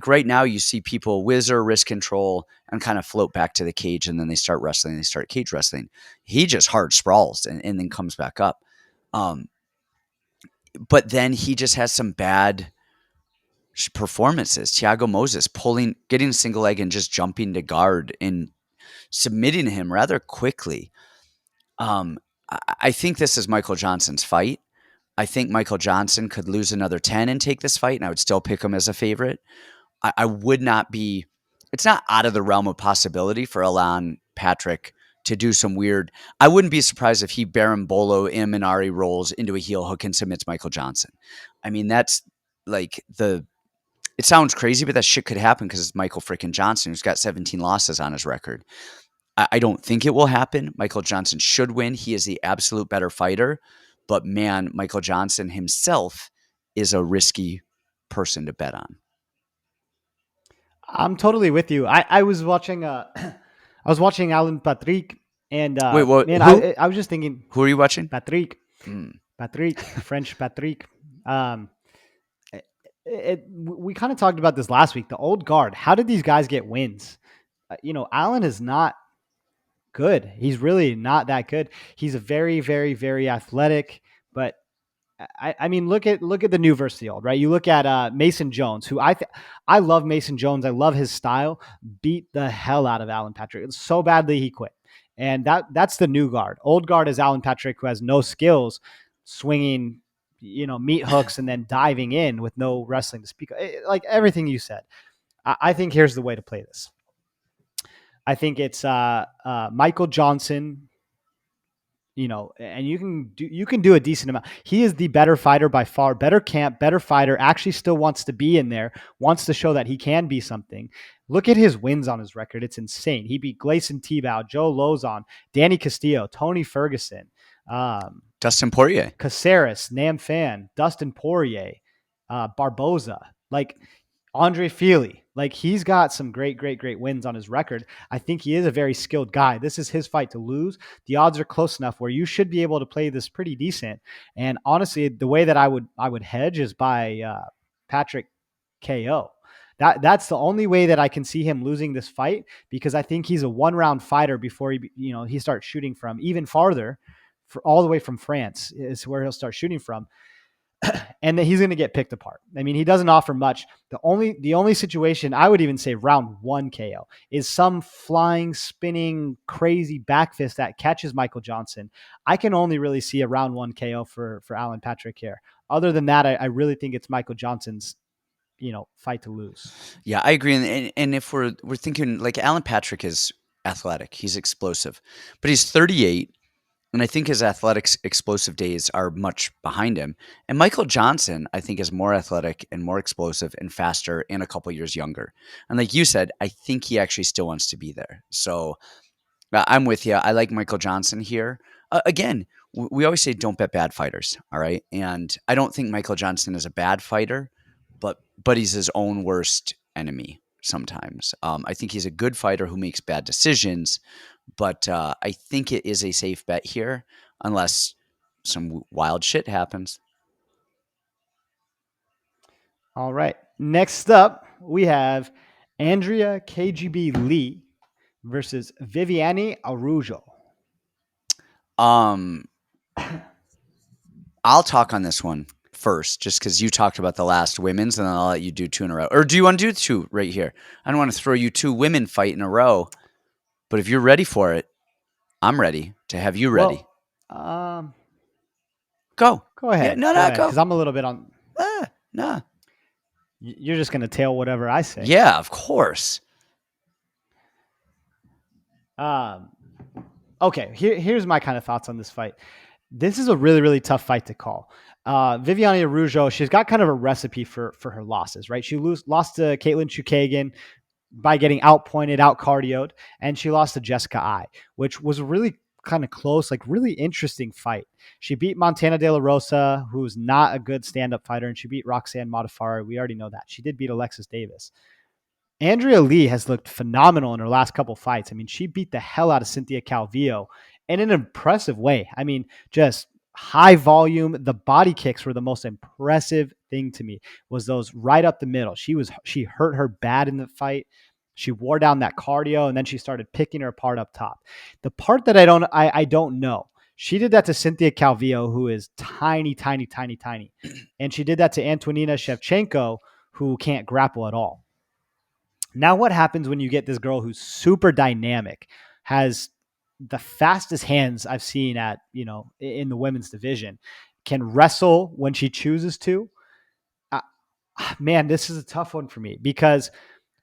right now you see people whizzer, wrist control, and kind of float back to the cage, and then they start wrestling. They start cage wrestling. He just hard sprawls and then comes back up. But then he just has some bad performances. Thiago Moses getting a single leg and just jumping to guard and submitting him rather quickly. I think this is Michael Johnson's fight. I think Michael Johnson could lose another 10 and take this fight, and I would still pick him as a favorite. I would not be – it's not out of the realm of possibility for Allan Patrick to do some weird – I wouldn't be surprised if he Berimbolo Imanari rolls into a heel hook and submits Michael Johnson. I mean, that's like it sounds crazy, but that shit could happen because it's Michael freaking Johnson, who's got 17 losses on his record. I don't think it will happen. Michael Johnson should win. He is the absolute better fighter. But man, Michael Johnson himself is a risky person to bet on. I'm totally with you. I was watching Allan Patrick, and Wait, what? man, Who? I was just thinking, Who are you watching? Patrick, French Patrick. We kind of talked about this last week. The old guard. How did these guys get wins? Allan is not good. He's really not that good. He's a very, very, very athletic, but I mean, look at the new versus the old, right? You look at Mason Jones, who I love Mason Jones. I love his style. Beat the hell out of Allan Patrick so badly he quit, and that's the new guard. Old guard is Allan Patrick, who has no skills, swinging, meat hooks and then diving in with no wrestling to speak. Like everything you said, I think here's the way to play this. I think it's Michael Johnson. And you can do a decent amount. He is the better fighter by far, better camp, better fighter, actually still wants to be in there, wants to show that he can be something. Look at his wins on his record. It's insane. He beat Gleison Tebow, Joe Lozon, Danny Castillo, Tony Ferguson, Dustin Poirier, Caceres, Nam Phan, Dustin Poirier, Barboza, like Andre Fili. Like he's got some great wins on his record. I think he is a very skilled guy. This is his fight to lose. The odds are close enough where you should be able to play this pretty decent. And honestly, the way that I would hedge is by Patrick KO. That's the only way that I can see him losing this fight, because I think he's a 1-round fighter before he starts shooting from even farther, all the way from France is where he'll start shooting from. and that he's going to get picked apart. I mean, he doesn't offer much. The only situation I would even say round one KO is some flying, spinning, crazy back fist that catches Michael Johnson. I can only really see a round one KO for Alan Patrick here. Other than that, I really think it's Michael Johnson's fight to lose. Yeah, I agree. And if we're thinking like Alan Patrick is athletic, he's explosive, but he's 38. And I think his athletics explosive days are much behind him. And Michael Johnson, I think, is more athletic and more explosive and faster and a couple years younger. And like you said, I think he actually still wants to be there. So I'm with you. I like Michael Johnson here. Again, we always say don't bet bad fighters. All right. And I don't think Michael Johnson is a bad fighter, but he's his own worst enemy sometimes. I think he's a good fighter who makes bad decisions, but I think it is a safe bet here unless some wild shit happens. All right. Next up, we have Andrea KGB Lee versus Viviane Araujo. Um, I'll talk on this one first, just because you talked about the last women's, and then I'll let you do two in a row. Or do you want to do two right here? I don't want to throw you two women fight in a row, but if you're ready for it, I'm ready to have you ready. Well, go. Go ahead. Yeah, no, go. Because I'm a little bit on. No. You're just going to tail whatever I say. Yeah, of course. Okay, here's my kind of thoughts on this fight. This is a really, really tough fight to call. Viviane Araujo, she's got kind of a recipe for her losses, right? She lost to Katlyn Chookagian by getting outpointed, out cardioed, and she lost to Jessica Eye, which was really kind of close, like really interesting fight. She beat Montana De La Rosa, who's not a good stand-up fighter, and she beat Roxanne Modafferi. We already know that. She did beat Alexis Davis. Andrea Lee has looked phenomenal in her last couple fights. I mean, she beat the hell out of Cynthia Calvillo in an impressive way. I mean, just high volume. The body kicks were the most impressive thing to me. Was those right up the middle. She hurt her bad in the fight. She wore down that cardio, and then she started picking her apart up top. The part that I don't know. She did that to Cynthia Calvillo, who is tiny, tiny, tiny, tiny, and she did that to Antonina Shevchenko, who can't grapple at all. Now, what happens when you get this girl who's super dynamic, has the fastest hands I've seen in the women's division, can wrestle when she chooses to? Uh, Man, this is a tough one for me because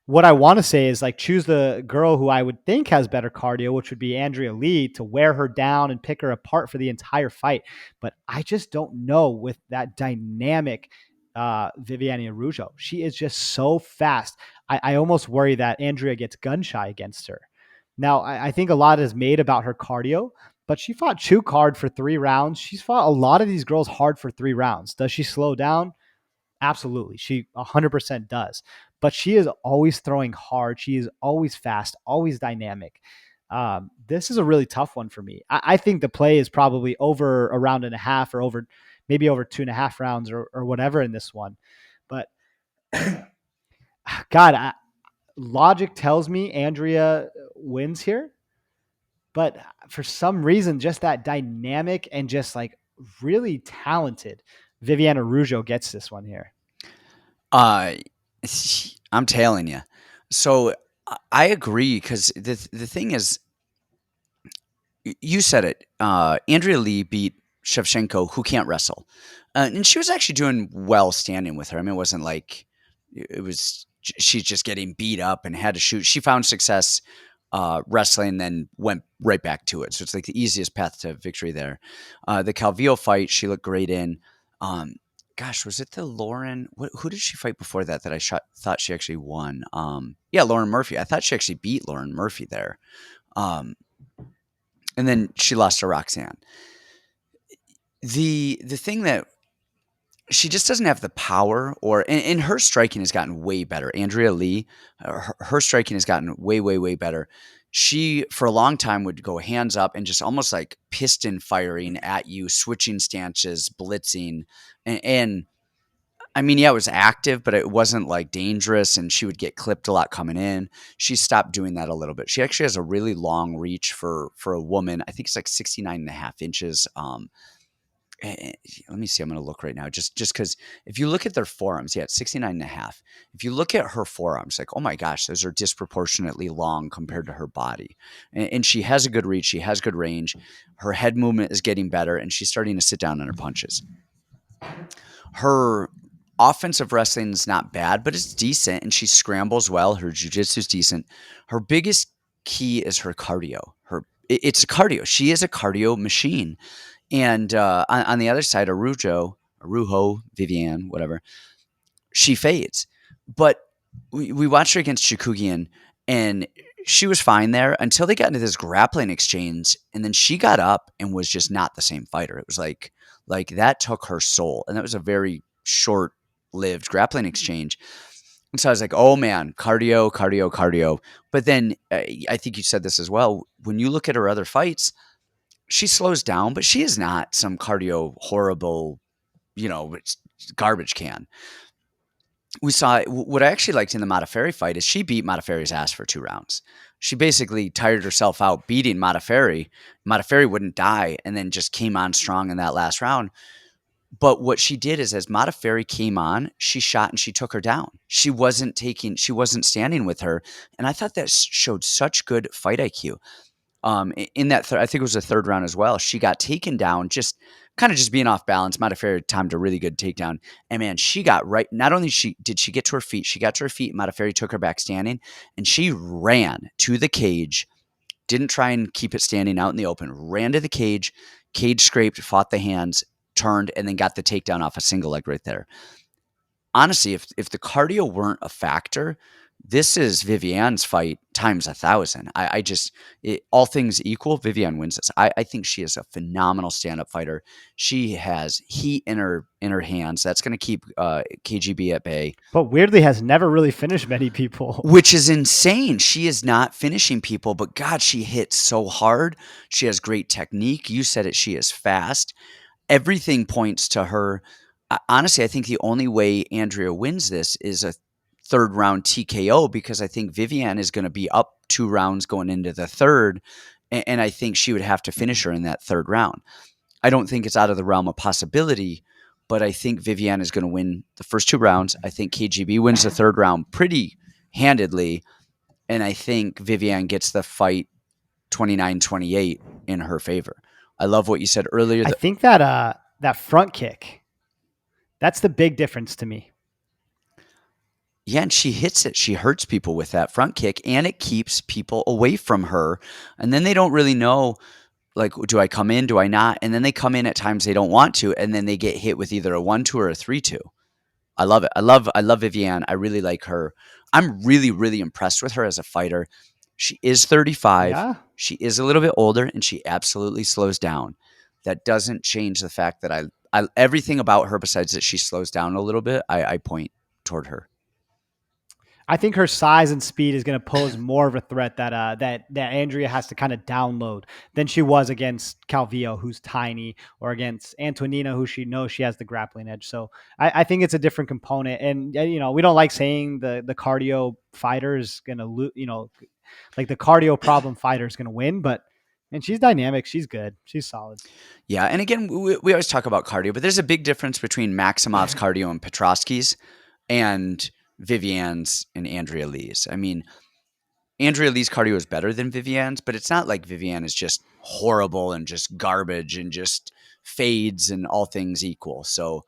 what I want to say is like choose the girl who I would think has better cardio, which would be Andrea Lee, to wear her down and pick her apart for the entire fight. But I just don't know with that dynamic Viviane Araujo. She is just so fast. I almost worry that Andrea gets gun shy against her. Now, I think a lot is made about her cardio, but she fought Chook hard for 3 rounds. She's fought a lot of these girls hard for 3 rounds. Does she slow down? Absolutely. She 100% does. But she is always throwing hard. She is always fast, always dynamic. This is a really tough one for me. I think the play is probably over a round and a half or maybe over 2.5 rounds or whatever in this one. But God, logic tells me Andrea wins here. But for some reason, just that dynamic and just like really talented Viviane Araujo gets this one here. I'm tailing you. So I agree because the thing is, you said it. Andrea Lee beat Shevchenko, who can't wrestle, and she was actually doing well standing with her. I mean, it wasn't like it was she's just getting beat up and had to shoot. She found success wrestling, then went right back to it. So it's like the easiest path to victory there. The Calvillo fight, she looked great in. Gosh, was it the Lauren? Who did she fight before that I thought she actually won? Yeah, Lauren Murphy. I thought she actually beat Lauren Murphy there. And then she lost to Roxanne. The thing that she just doesn't have the power, and her striking has gotten way better. Andrea Lee, her striking has gotten way, way, way better. She, for a long time, would go hands up and just almost like piston firing at you, switching stances, blitzing. And I mean, yeah, it was active, but it wasn't like dangerous, and she would get clipped a lot coming in. She stopped doing that a little bit. She actually has a really long reach for a woman. I think it's like 69.5 inches. eh, let me see. I'm going to look right now, just because if you look at their forearms, yeah, it's 69.5. If you look at her forearms, like, oh my gosh, those are disproportionately long compared to her body. And she has a good reach. She has good range. Her head movement is getting better, and she's starting to sit down on her punches. Her offensive wrestling is not bad, but it's decent, and she scrambles well. Her jiu-jitsu is decent. Her biggest key is her cardio. It's a cardio. She is a cardio machine. And on the other side, Araujo, Viviane, whatever, she fades. But we watched her against Chookagian, and she was fine there until they got into this grappling exchange, and then she got up and was just not the same fighter. It was like that took her soul, and that was a very short-lived grappling exchange. And so I was like, oh man, cardio, cardio, cardio. But then I think you said this as well. When you look at her other fights, she slows down, but she is not some cardio horrible, garbage can. We saw what I actually liked in the Modafferi fight is she beat Modafferi's ass for 2 rounds. She basically tired herself out beating Modafferi. Modafferi wouldn't die and then just came on strong in that last round. But what she did is as Modafferi came on, she shot and she took her down. She wasn't standing with her. And I thought that showed such good fight IQ. In that, I think it was the third round as well. She got taken down, just kind of just being off balance. Modafferi timed a really good takedown, and man, she got right. Not only did she get to her feet, she got to her feet. Modafferi took her back standing, and she ran to the cage. Didn't try and keep it standing out in the open. Ran to the cage. Cage scraped, fought the hands, turned, and then got the takedown off a single leg right there. Honestly, if the cardio weren't a factor, this is Viviane's fight times 1,000. All things equal, Viviane wins this. I think she is a phenomenal stand-up fighter. She has heat in her hands. That's going to keep KGB at bay. But weirdly has never really finished many people. Which is insane. She is not finishing people, but God, she hits so hard. She has great technique. You said it. She is fast. Everything points to her. Honestly, I think the only way Andrea wins this is a third round TKO because I think Viviane is going to be up 2 rounds going into the third, and I think she would have to finish her in that third round. I don't think it's out of the realm of possibility, but I think Viviane is going to win the first 2 rounds. I think KGB wins the third round pretty handedly, and I think Viviane gets the fight 29-28 in her favor. I love what you said earlier. I think that that front kick, that's the big difference to me. Yeah, and she hits it. She hurts people with that front kick, and it keeps people away from her. And then they don't really know, like, do I come in? Do I not? And then they come in at times they don't want to, and then they get hit with either a 1-2 or a 3-2. I love it. I love Viviane. I really like her. I'm really, really impressed with her as a fighter. She is 35. Yeah. She is a little bit older, and she absolutely slows down. That doesn't change the fact that I everything about her besides that she slows down a little bit, I point toward her. I think her size and speed is going to pose more of a threat that Andrea has to kind of download than she was against Calvillo, who's tiny, or against Antonina, who she knows she has the grappling edge. So I think it's a different component. And we don't like saying the cardio fighter is going to lose. Like the cardio problem fighter is going to win, and she's dynamic. She's good. She's solid. Yeah, and again, we always talk about cardio, but there's a big difference between Maximov's cardio and Petroski's, and Viviane's and Andrea Lee's. I mean, Andrea Lee's cardio is better than Viviane's, but it's not like Viviane is just horrible and just garbage and just fades and all things equal. So,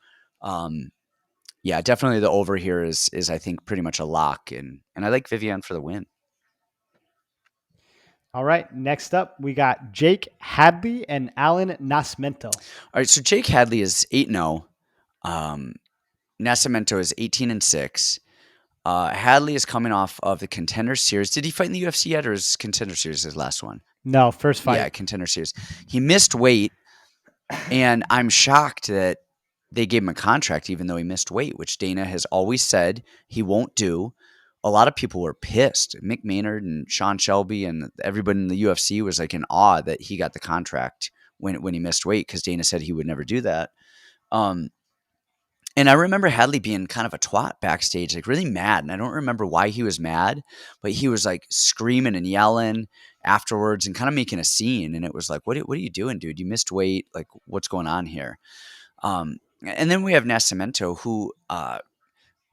yeah, definitely the over here is I think pretty much a lock, and I like Viviane for the win. All right. Next up, we got Jake Hadley and Allan Nascimento. All right, so Jake Hadley is 8-0. Nascimento is 18-6. Hadley is coming off of the Contender Series. Did he fight in the UFC yet, or is Contender Series his last one? No, first fight. Yeah, Contender Series. He missed weight, and I'm shocked that they gave him a contract even though he missed weight, which Dana has always said he won't do. A lot of people were pissed. Mick Maynard and Sean Shelby and everybody in the UFC was like in awe that he got the contract when he missed weight because Dana said he would never do that. And I remember Hadley being kind of a twat backstage, like really mad. And I don't remember why he was mad, but he was like screaming and yelling. afterwards and kind of making a scene. And it was like, what are you doing, dude? You missed weight. Like, what's going on here? And then we have Nascimento,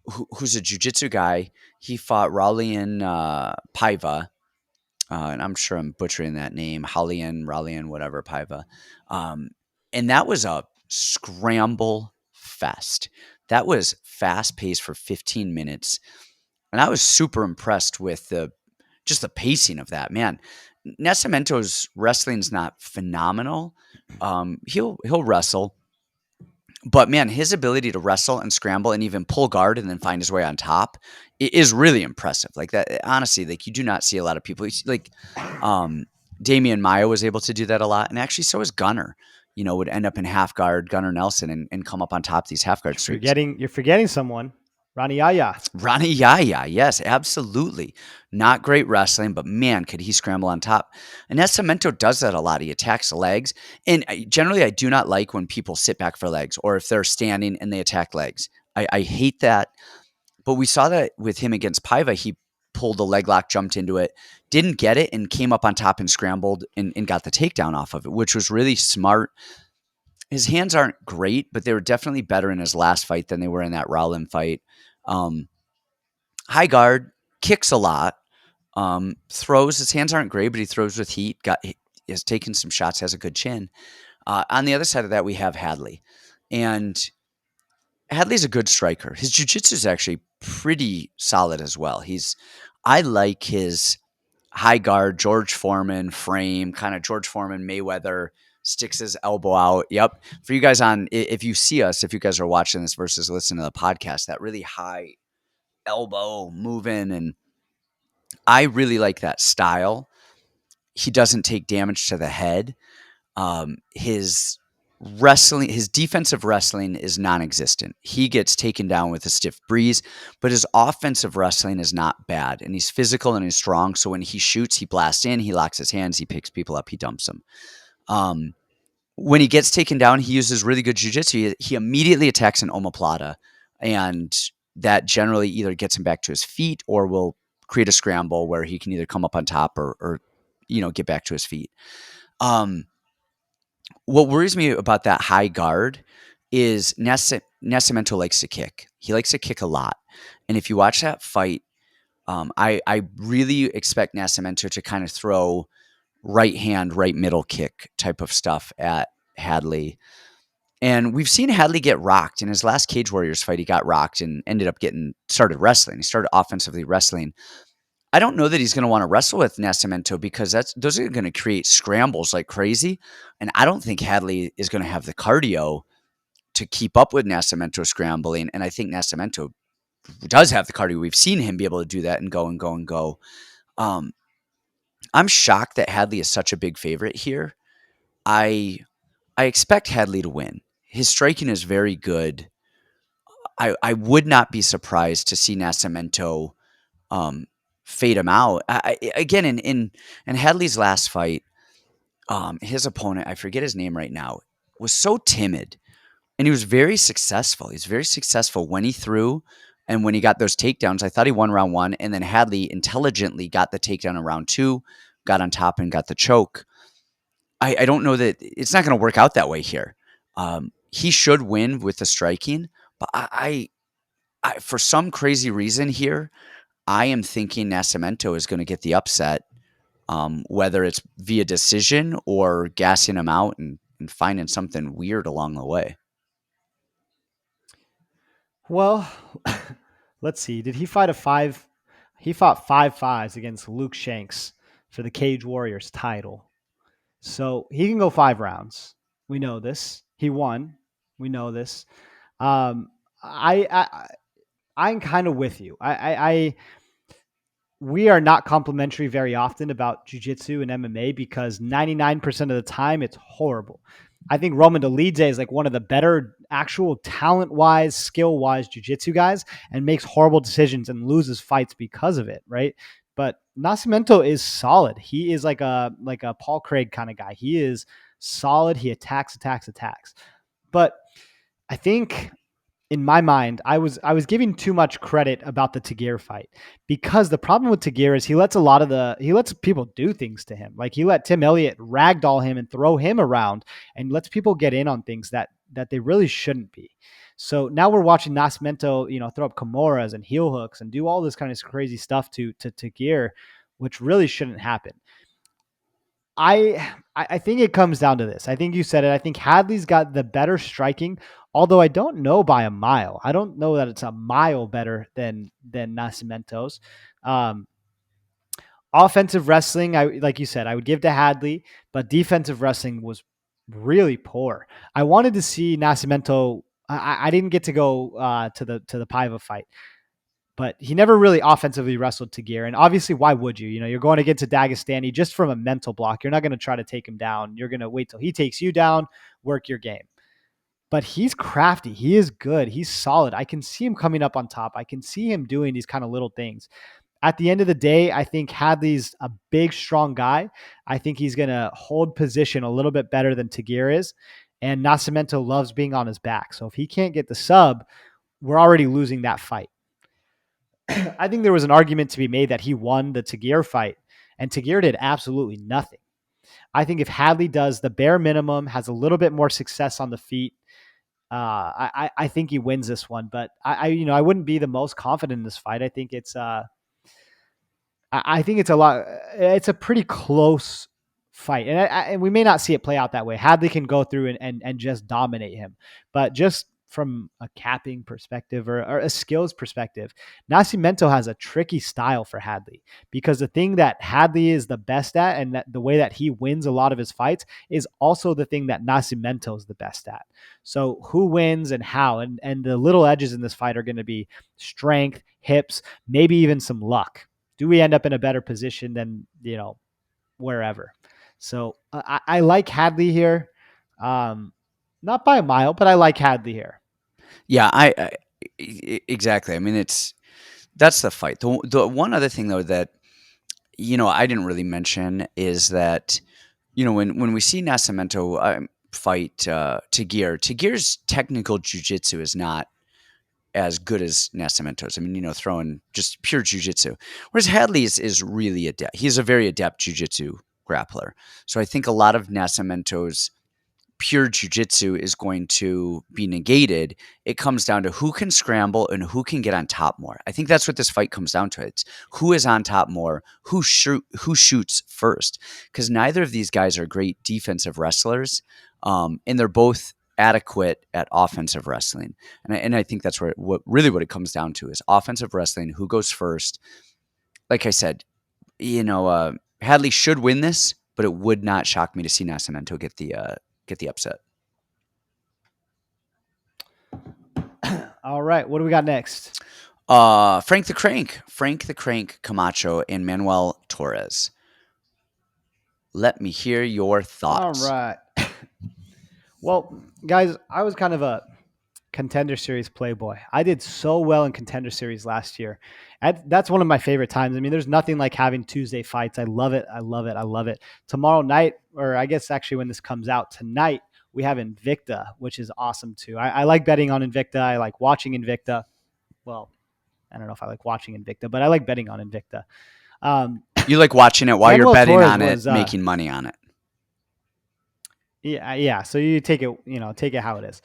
who's a jiu-jitsu guy. He fought Raulian Paiva, and I'm sure I'm butchering that name, Raulian, whatever, Paiva. And that was a scramble fest. That was fast paced for 15 minutes. And I was super impressed with just the pacing of that. Man, Nascimento's wrestling's not phenomenal. He'll wrestle, but man, his ability to wrestle and scramble and even pull guard and then find his way on top is really impressive. Like that, honestly, like you do not see a lot of people. Like Damian Maia was able to do that a lot, and actually so is Gunner. Would end up in half guard, Gunner Nelson, and come up on top of these half guard streaks. You're forgetting someone. Ronnie Yaya. Ronnie Yaya, yes, absolutely. Not great wrestling, but man, could he scramble on top. And Nascimento does that a lot. He attacks legs. And generally, I do not like when people sit back for legs or if they're standing and they attack legs. I hate that. But we saw that with him against Paiva. He pulled a leg lock, jumped into it, didn't get it, and came up on top and scrambled and got the takedown off of it, which was really smart. His hands aren't great, but they were definitely better in his last fight than they were in that Rowland fight. High guard, kicks a lot, throws. His hands aren't great, but he throws with heat. Has taken some shots, has a good chin. On the other side of that, we have Hadley. And Hadley's a good striker. His jiu-jitsu is actually pretty solid as well. I like his high guard, George Foreman frame, kind of George Foreman, Mayweather, sticks his elbow out. Yep. For you guys if you see us, if you guys are watching this versus listening to the podcast, that really high elbow moving. And I really like that style. He doesn't take damage to the head. His defensive wrestling is non-existent. He gets taken down with a stiff breeze, but his offensive wrestling is not bad. And he's physical and he's strong. So when he shoots, he blasts in, he locks his hands, he picks people up, he dumps them. When he gets taken down, he uses really good jiu-jitsu. He immediately attacks an omoplata, and that generally either gets him back to his feet or will create a scramble where he can either come up on top or get back to his feet. What worries me about that high guard is Nascimento likes to kick. He likes to kick a lot. And if you watch that fight, I really expect Nascimento to kind of throw right hand, right middle kick type of stuff at Hadley. And we've seen Hadley get rocked. In his last Cage Warriors fight, he got rocked and ended up started wrestling. He started offensively wrestling. I don't know that he's going to want to wrestle with Nascimento because those are going to create scrambles like crazy. And I don't think Hadley is going to have the cardio to keep up with Nascimento scrambling. And I think Nascimento does have the cardio. We've seen him be able to do that and go and go and go. I'm shocked that Hadley is such a big favorite here. I expect Hadley to win. His striking is very good. I would not be surprised to see Nascimento fade him out. Again, in Hadley's last fight, his opponent, I forget his name right now, was so timid, and he was very successful. He was very successful when he threw and when he got those takedowns. I thought he won round 1, and then Hadley intelligently got the takedown in round 2, got on top and got the choke. I don't know that it's not going to work out that way here. He should win with the striking, but I for some crazy reason here, I am thinking Nascimento is going to get the upset, whether it's via decision or gassing him out and finding something weird along the way. Well, let's see. Did he fight He fought 5 fights against Luke Shanks for the Cage Warriors title. So he can go 5 rounds. We know this. He won. We know this. I'm kind of with you. We are not complimentary very often about jiu-jitsu and MMA because 99% of the time it's horrible. I think Roman Dolidze is like one of the better actual talent-wise, skill-wise jiu-jitsu guys and makes horrible decisions and loses fights because of it, right? But Nascimento is solid. He is like a Paul Craig kind of guy. He is solid. He attacks. But I think in my mind, I was giving too much credit about the Tagir fight, because the problem with Tagir is he lets people do things to him. Like he let Tim Elliott ragdoll him and throw him around, and lets people get in on things that they really shouldn't be. So now we're watching Nascimento, throw up Kimuras and heel hooks and do all this kind of crazy stuff to Tagir, which really shouldn't happen. I think it comes down to this. I think you said it. I think Hadley's got the better striking, although I don't know by a mile. I don't know that it's a mile better than Nascimento's. Um, Offensive wrestling, I like you said, I would give to Hadley, but defensive wrestling was really poor. I wanted to see Nascimento. I didn't get to go to the Paiva fight, but he never really offensively wrestled Tagir. And obviously, why would you? You're going against a Dagestani just from a mental block. You're not going to try to take him down. You're going to wait till he takes you down, work your game. But he's crafty. He is good. He's solid. I can see him coming up on top. I can see him doing these kind of little things. At the end of the day, I think Hadley's a big, strong guy. I think he's going to hold position a little bit better than Tagir is. And Nascimento loves being on his back. So if he can't get the sub, we're already losing that fight. I think there was an argument to be made that he won the Tagir fight, and Tagir did absolutely nothing. I think if Hadley does the bare minimum, has a little bit more success on the feet, I think he wins this one. But I wouldn't be the most confident in this fight. I think it's I think it's a lot. It's a pretty close fight, and we may not see it play out that way. Hadley can go through and just dominate him, but just from a capping perspective or a skills perspective, Nascimento has a tricky style for Hadley, because the thing that Hadley is the best at, and that the way that he wins a lot of his fights, is also the thing that Nascimento is the best at. So who wins and how, and the little edges in this fight are going to be strength, hips, maybe even some luck. Do we end up in a better position than, wherever? So I like Hadley here. Not by a mile, but I like Hadley here. Yeah, exactly. I mean, that's the fight. The one other thing though that I didn't really mention is that when we see Nascimento fight Tagir's technical jiu-jitsu is not as good as Nascimento's. I mean, throwing just pure jiu-jitsu. Whereas Hadley is really adept. He's a very adept jiu-jitsu grappler. So I think a lot of Nascimento's pure jiu-jitsu is going to be negated. It comes down to who can scramble and who can get on top more. I think that's what this fight comes down to. It's who is on top more, who shoots first. Because neither of these guys are great defensive wrestlers, and they're both adequate at offensive wrestling. And I think that's what it comes down to is offensive wrestling, who goes first. Like I said, Hadley should win this, but it would not shock me to see Nascimento get the upset. All right, what do we got next? Frank the Crank Camacho, and Manuel Torres. Let me hear your thoughts. All right. Well, guys, I was kind of a Contender Series playboy. I did so well in Contender Series last year. That's one of my favorite times. I mean, there's nothing like having Tuesday fights. I love it. I love it. I love it. Tomorrow night, or I guess actually when this comes out tonight, we have Invicta, which is awesome too. I like betting on Invicta. I like watching Invicta. Well, I don't know if I like watching Invicta, but I like betting on Invicta. You like watching it while Manuel you're betting Torres on it, was, making money on it. Yeah. So you take it how it is.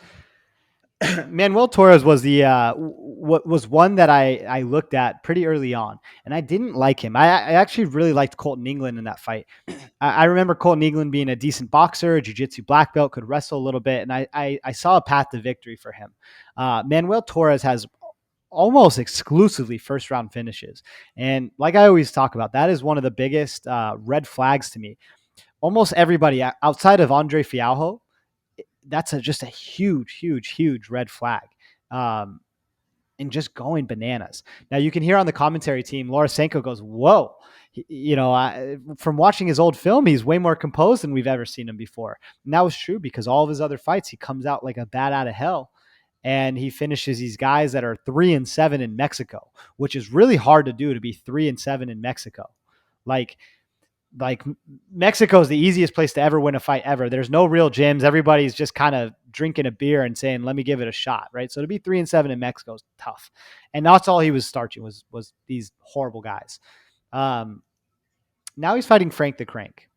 Manuel Torres was what was one that I looked at pretty early on, and I didn't like him. I actually really liked Colton England in that fight. I remember Colton England being a decent boxer, a jiu-jitsu black belt, could wrestle a little bit, and I saw a path to victory for him. Manuel Torres has almost exclusively first round finishes, and like I always talk about, that is one of the biggest red flags to me. Almost everybody outside of Andre Fialho, that's just a huge red flag. And just going bananas. Now you can hear on the commentary team, Laura Senko goes, whoa, from watching his old film, he's way more composed than we've ever seen him before. And that was true because all of his other fights, he comes out like a bat out of hell, and he finishes these guys that are 3-7 in Mexico, which is really hard to do, to be 3-7 in Mexico. Like Mexico is the easiest place to ever win a fight ever. There's no real gyms. Everybody's just kind of drinking a beer and saying, "Let me give it a shot." Right. So to be 3-7 in Mexico is tough, and that's all he was starching was these horrible guys. Um, Now he's fighting Frank the Crank,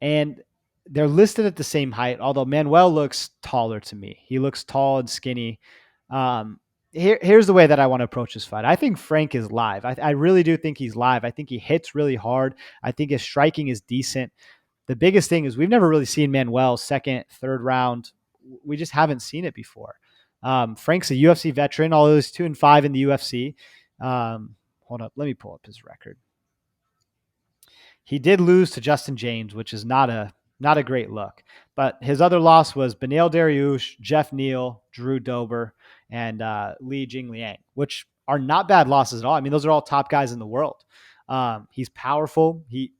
and they're listed at the same height. Although Manuel looks taller to me, he looks tall and skinny. Um, Here's the way that I want to approach this fight. I think Frank is live. I really do think he's live. I think he hits really hard. I think his striking is decent. The biggest thing is we've never really seen Manuel second, third round. We just haven't seen it before. Frank's a UFC veteran, although he's 2-5 in the UFC. Hold up, let me pull up his record. He did lose to Justin James, which is not a great look. But his other loss was Beneil Dariush, Jeff Neal, Drew Dober, and Li Jingliang, which are not bad losses at all. I mean, those are all top guys in the world. He's powerful. He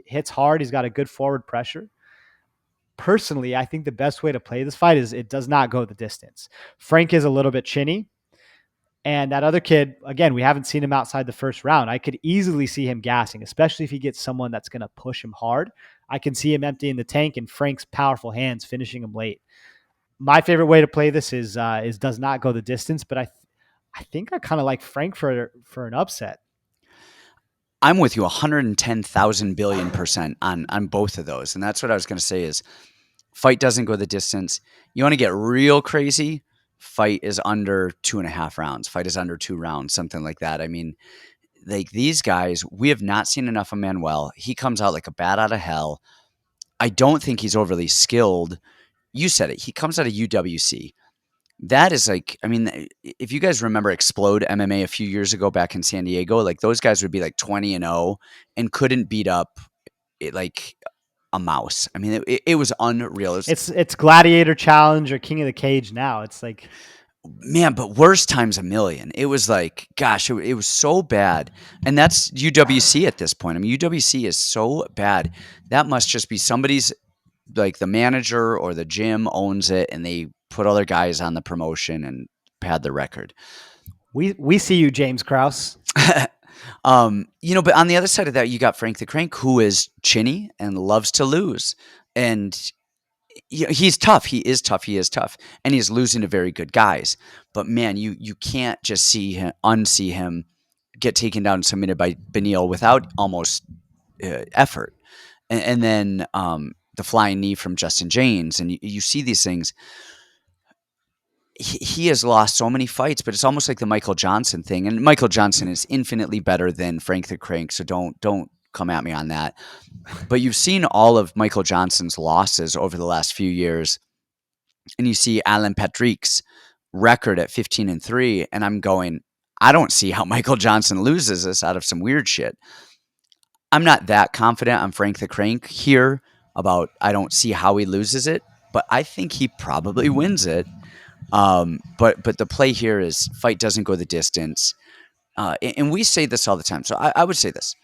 hits hard. He's got a good forward pressure. Personally, I think the best way to play this fight is it does not go the distance. Frank is a little bit chinny. And that other kid, again, we haven't seen him outside the first round. I could easily see him gassing, especially if he gets someone that's going to push him hard. I can see him emptying the tank and Frank's powerful hands finishing him late. My favorite way to play this is does not go the distance, but I think I kind of like Frank for an upset. I'm with you 110,000 billion% on both of those. And that's what I was going to say is fight doesn't go the distance. You want to get real crazy, fight is under 2.5 rounds. Fight is under 2 rounds, something like that. I mean, like these guys, we have not seen enough of Manuel. He comes out like a bat out of hell. I don't think he's overly skilled. You said it. He comes out of UWC. That is like, I mean, if you guys remember Explode MMA a few years ago back in San Diego, like those guys would be like 20-0 and couldn't beat up like a mouse. I mean, it was unreal. It's Gladiator Challenge or King of the Cage now. It's like, man, but worse times a million. It was like, gosh, it was so bad. And that's UWC at this point. I mean, UWC is so bad. That must just be somebody's, like the manager or the gym owns it and they put other guys on the promotion and pad the record. we see you, James Krause. But on the other side of that, you got Frank the Crank, who is chinny and loves to lose. And he's tough. He is tough. He is tough. And he's losing to very good guys. But man, you can't just unsee him get taken down and submitted by Beneil without almost effort. And then the flying knee from Justin James. And you see these things. He has lost so many fights, but it's almost like the Michael Johnson thing. And Michael Johnson is infinitely better than Frank the Crank, so don't come at me on that. But you've seen all of Michael Johnson's losses over the last few years, and you see Alan Patrick's record at 15-3, and I'm going, I don't see how Michael Johnson loses this out of some weird shit. I'm not that confident on Frank the Crank here about I don't see how he loses it, but I think he probably wins it. But the play here is fight doesn't go the distance. And we say this all the time. So I would say this.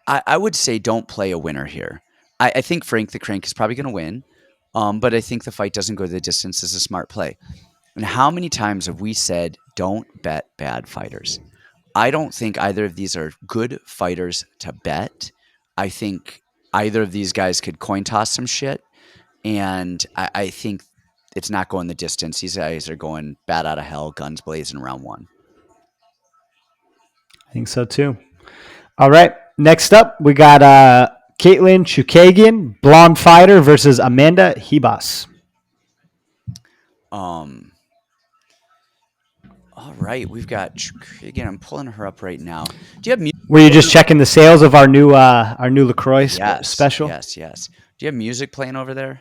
I would say don't play a winner here. I think Frank the Crank is probably going to win. But I think the fight doesn't go the distance is a smart play. And how many times have we said don't bet bad fighters? I don't think either of these are good fighters to bet. I think either of these guys could coin toss some shit. And I think it's not going the distance. These guys are going bat out of hell, guns blazing round 1. I think so too. All right. Next up, we got Katlyn Chookagian, blonde fighter, versus Amanda Ribas. All right, we've got Chookagian. I'm pulling her up right now. Do you have music? Were you just checking the sales of our new LaCroix special? Yes. Do you have music playing over there?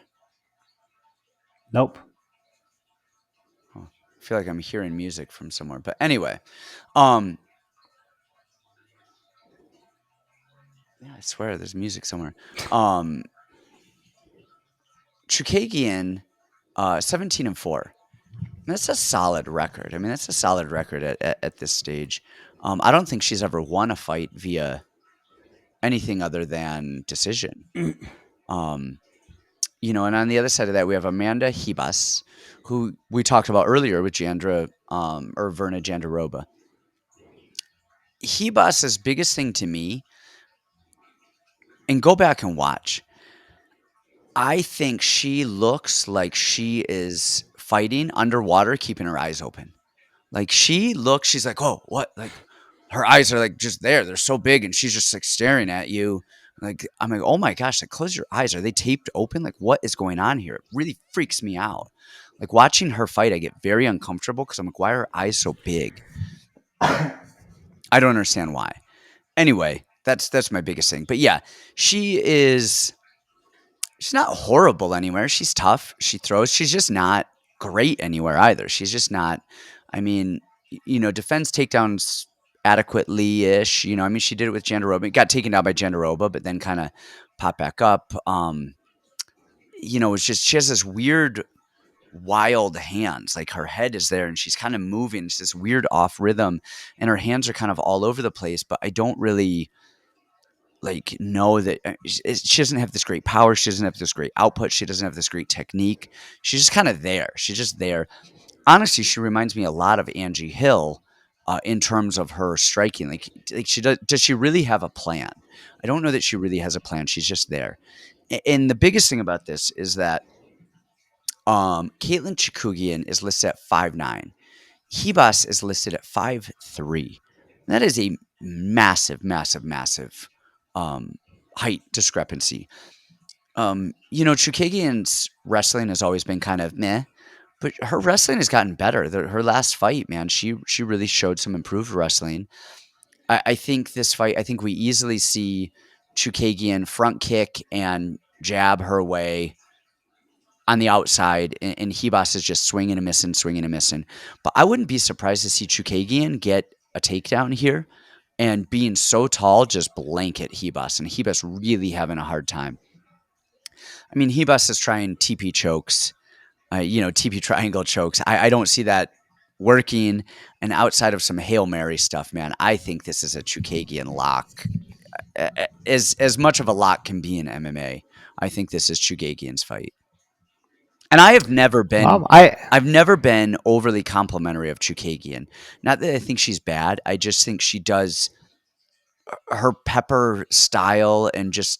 Nope. I feel like I'm hearing music from somewhere. But anyway, yeah, I swear there's music somewhere. Chookagian, 17-4. That's a solid record. I mean, that's a solid record at this stage. I don't think she's ever won a fight via anything other than decision. And on the other side of that, we have Amanda Ribas, who we talked about earlier with Virna Jandiroba. Ribas's biggest thing to me, and go back and watch, I think she looks like she is fighting underwater, keeping her eyes open. Like, she's like, "Oh, what?" Like, her eyes are, like, just there. They're so big, and she's just, like, staring at you. Like, I'm like, "Oh my gosh, like, close your eyes. Are they taped open? Like, what is going on here?" It really freaks me out. Like, watching her fight, I get very uncomfortable because I'm like, "Why are her eyes so big?" I don't understand why. Anyway, that's my biggest thing. But yeah, she is she's not horrible anywhere. She's tough. She throws. She's just not great anywhere either. She's just not. I mean, defends takedowns adequately ish. I mean, she did it with Jandiroba. Got taken down by Jandiroba, but then kind of popped back up. It's just she has this weird, wild hands. Like, her head is there, and she's kind of moving. It's this weird off rhythm, and her hands are kind of all over the place. But I don't really like know that she doesn't have this great power. She doesn't have this great output. She doesn't have this great technique. She's just kind of there. She's just there. Honestly, she reminds me a lot of Angie Hill in terms of her striking. Like she does she really have a plan? I don't know that she really has a plan. She's just there. And the biggest thing about this is that Katlyn Chookagian is listed at 5'9". Ribas is listed at 5'3". That is a massive, massive, massive um, height discrepancy. Chookagian's wrestling has always been kind of meh, but her wrestling has gotten better. Her last fight, man, she really showed some improved wrestling. I think this fight, I think we easily see Chookagian front kick and jab her way on the outside, and Ribas is just swinging and missing, swinging and missing. But I wouldn't be surprised to see Chookagian get a takedown here and being so tall, just blanket Ribas, and Ribas really having a hard time. I mean, Ribas is trying TP chokes, TP triangle chokes. I don't see that working. And outside of some Hail Mary stuff, man, I think this is a Chookagian lock. As much of a lock can be in MMA, I think this is Chookagian's fight. And Um, I I've never been overly complimentary of Chookagian. Not that I think she's bad. I just think she does her pepper style and just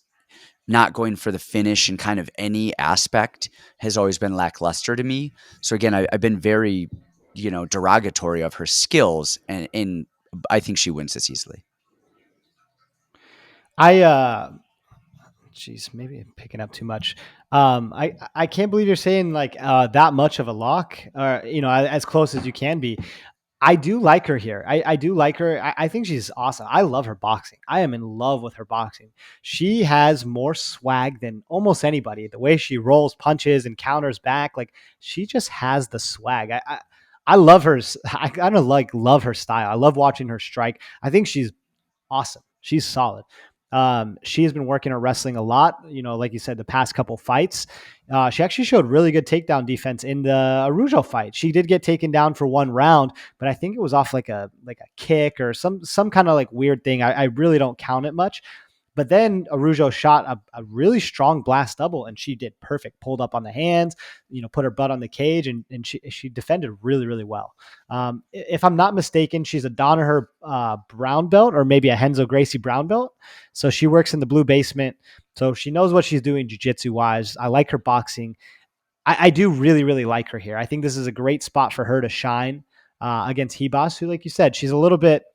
not going for the finish in kind of any aspect has always been lackluster to me. So again, I've been very, derogatory of her skills, and I think she wins this easily. I Jeez, maybe I'm picking up too much. I can't believe you're saying like that much of a lock, or as close as you can be. I do like her here. I do like her. I think she's awesome. I love her boxing. I am in love with her boxing. She has more swag than almost anybody. The way she rolls punches and counters back, like she just has the swag. I love her. I kind of like love her style. I love watching her strike. I think she's awesome. She's solid. She has been working her wrestling a lot. Like you said, the past couple fights, she actually showed really good takedown defense in the Araujo fight. She did get taken down for one round, but I think it was off like a kick or some kind of like weird thing. I really don't count it much. But then Araujo shot a really strong blast double, and she did perfect. Pulled up on the hands, put her butt on the cage, and she defended really, really well. If I'm not mistaken, she's a Danaher brown belt or maybe a Henzo Gracie brown belt. So she works in the blue basement. So she knows what she's doing jiu-jitsu wise. I like her boxing. I do really, really like her here. I think this is a great spot for her to shine against Ribas, who, like you said, she's a little bit –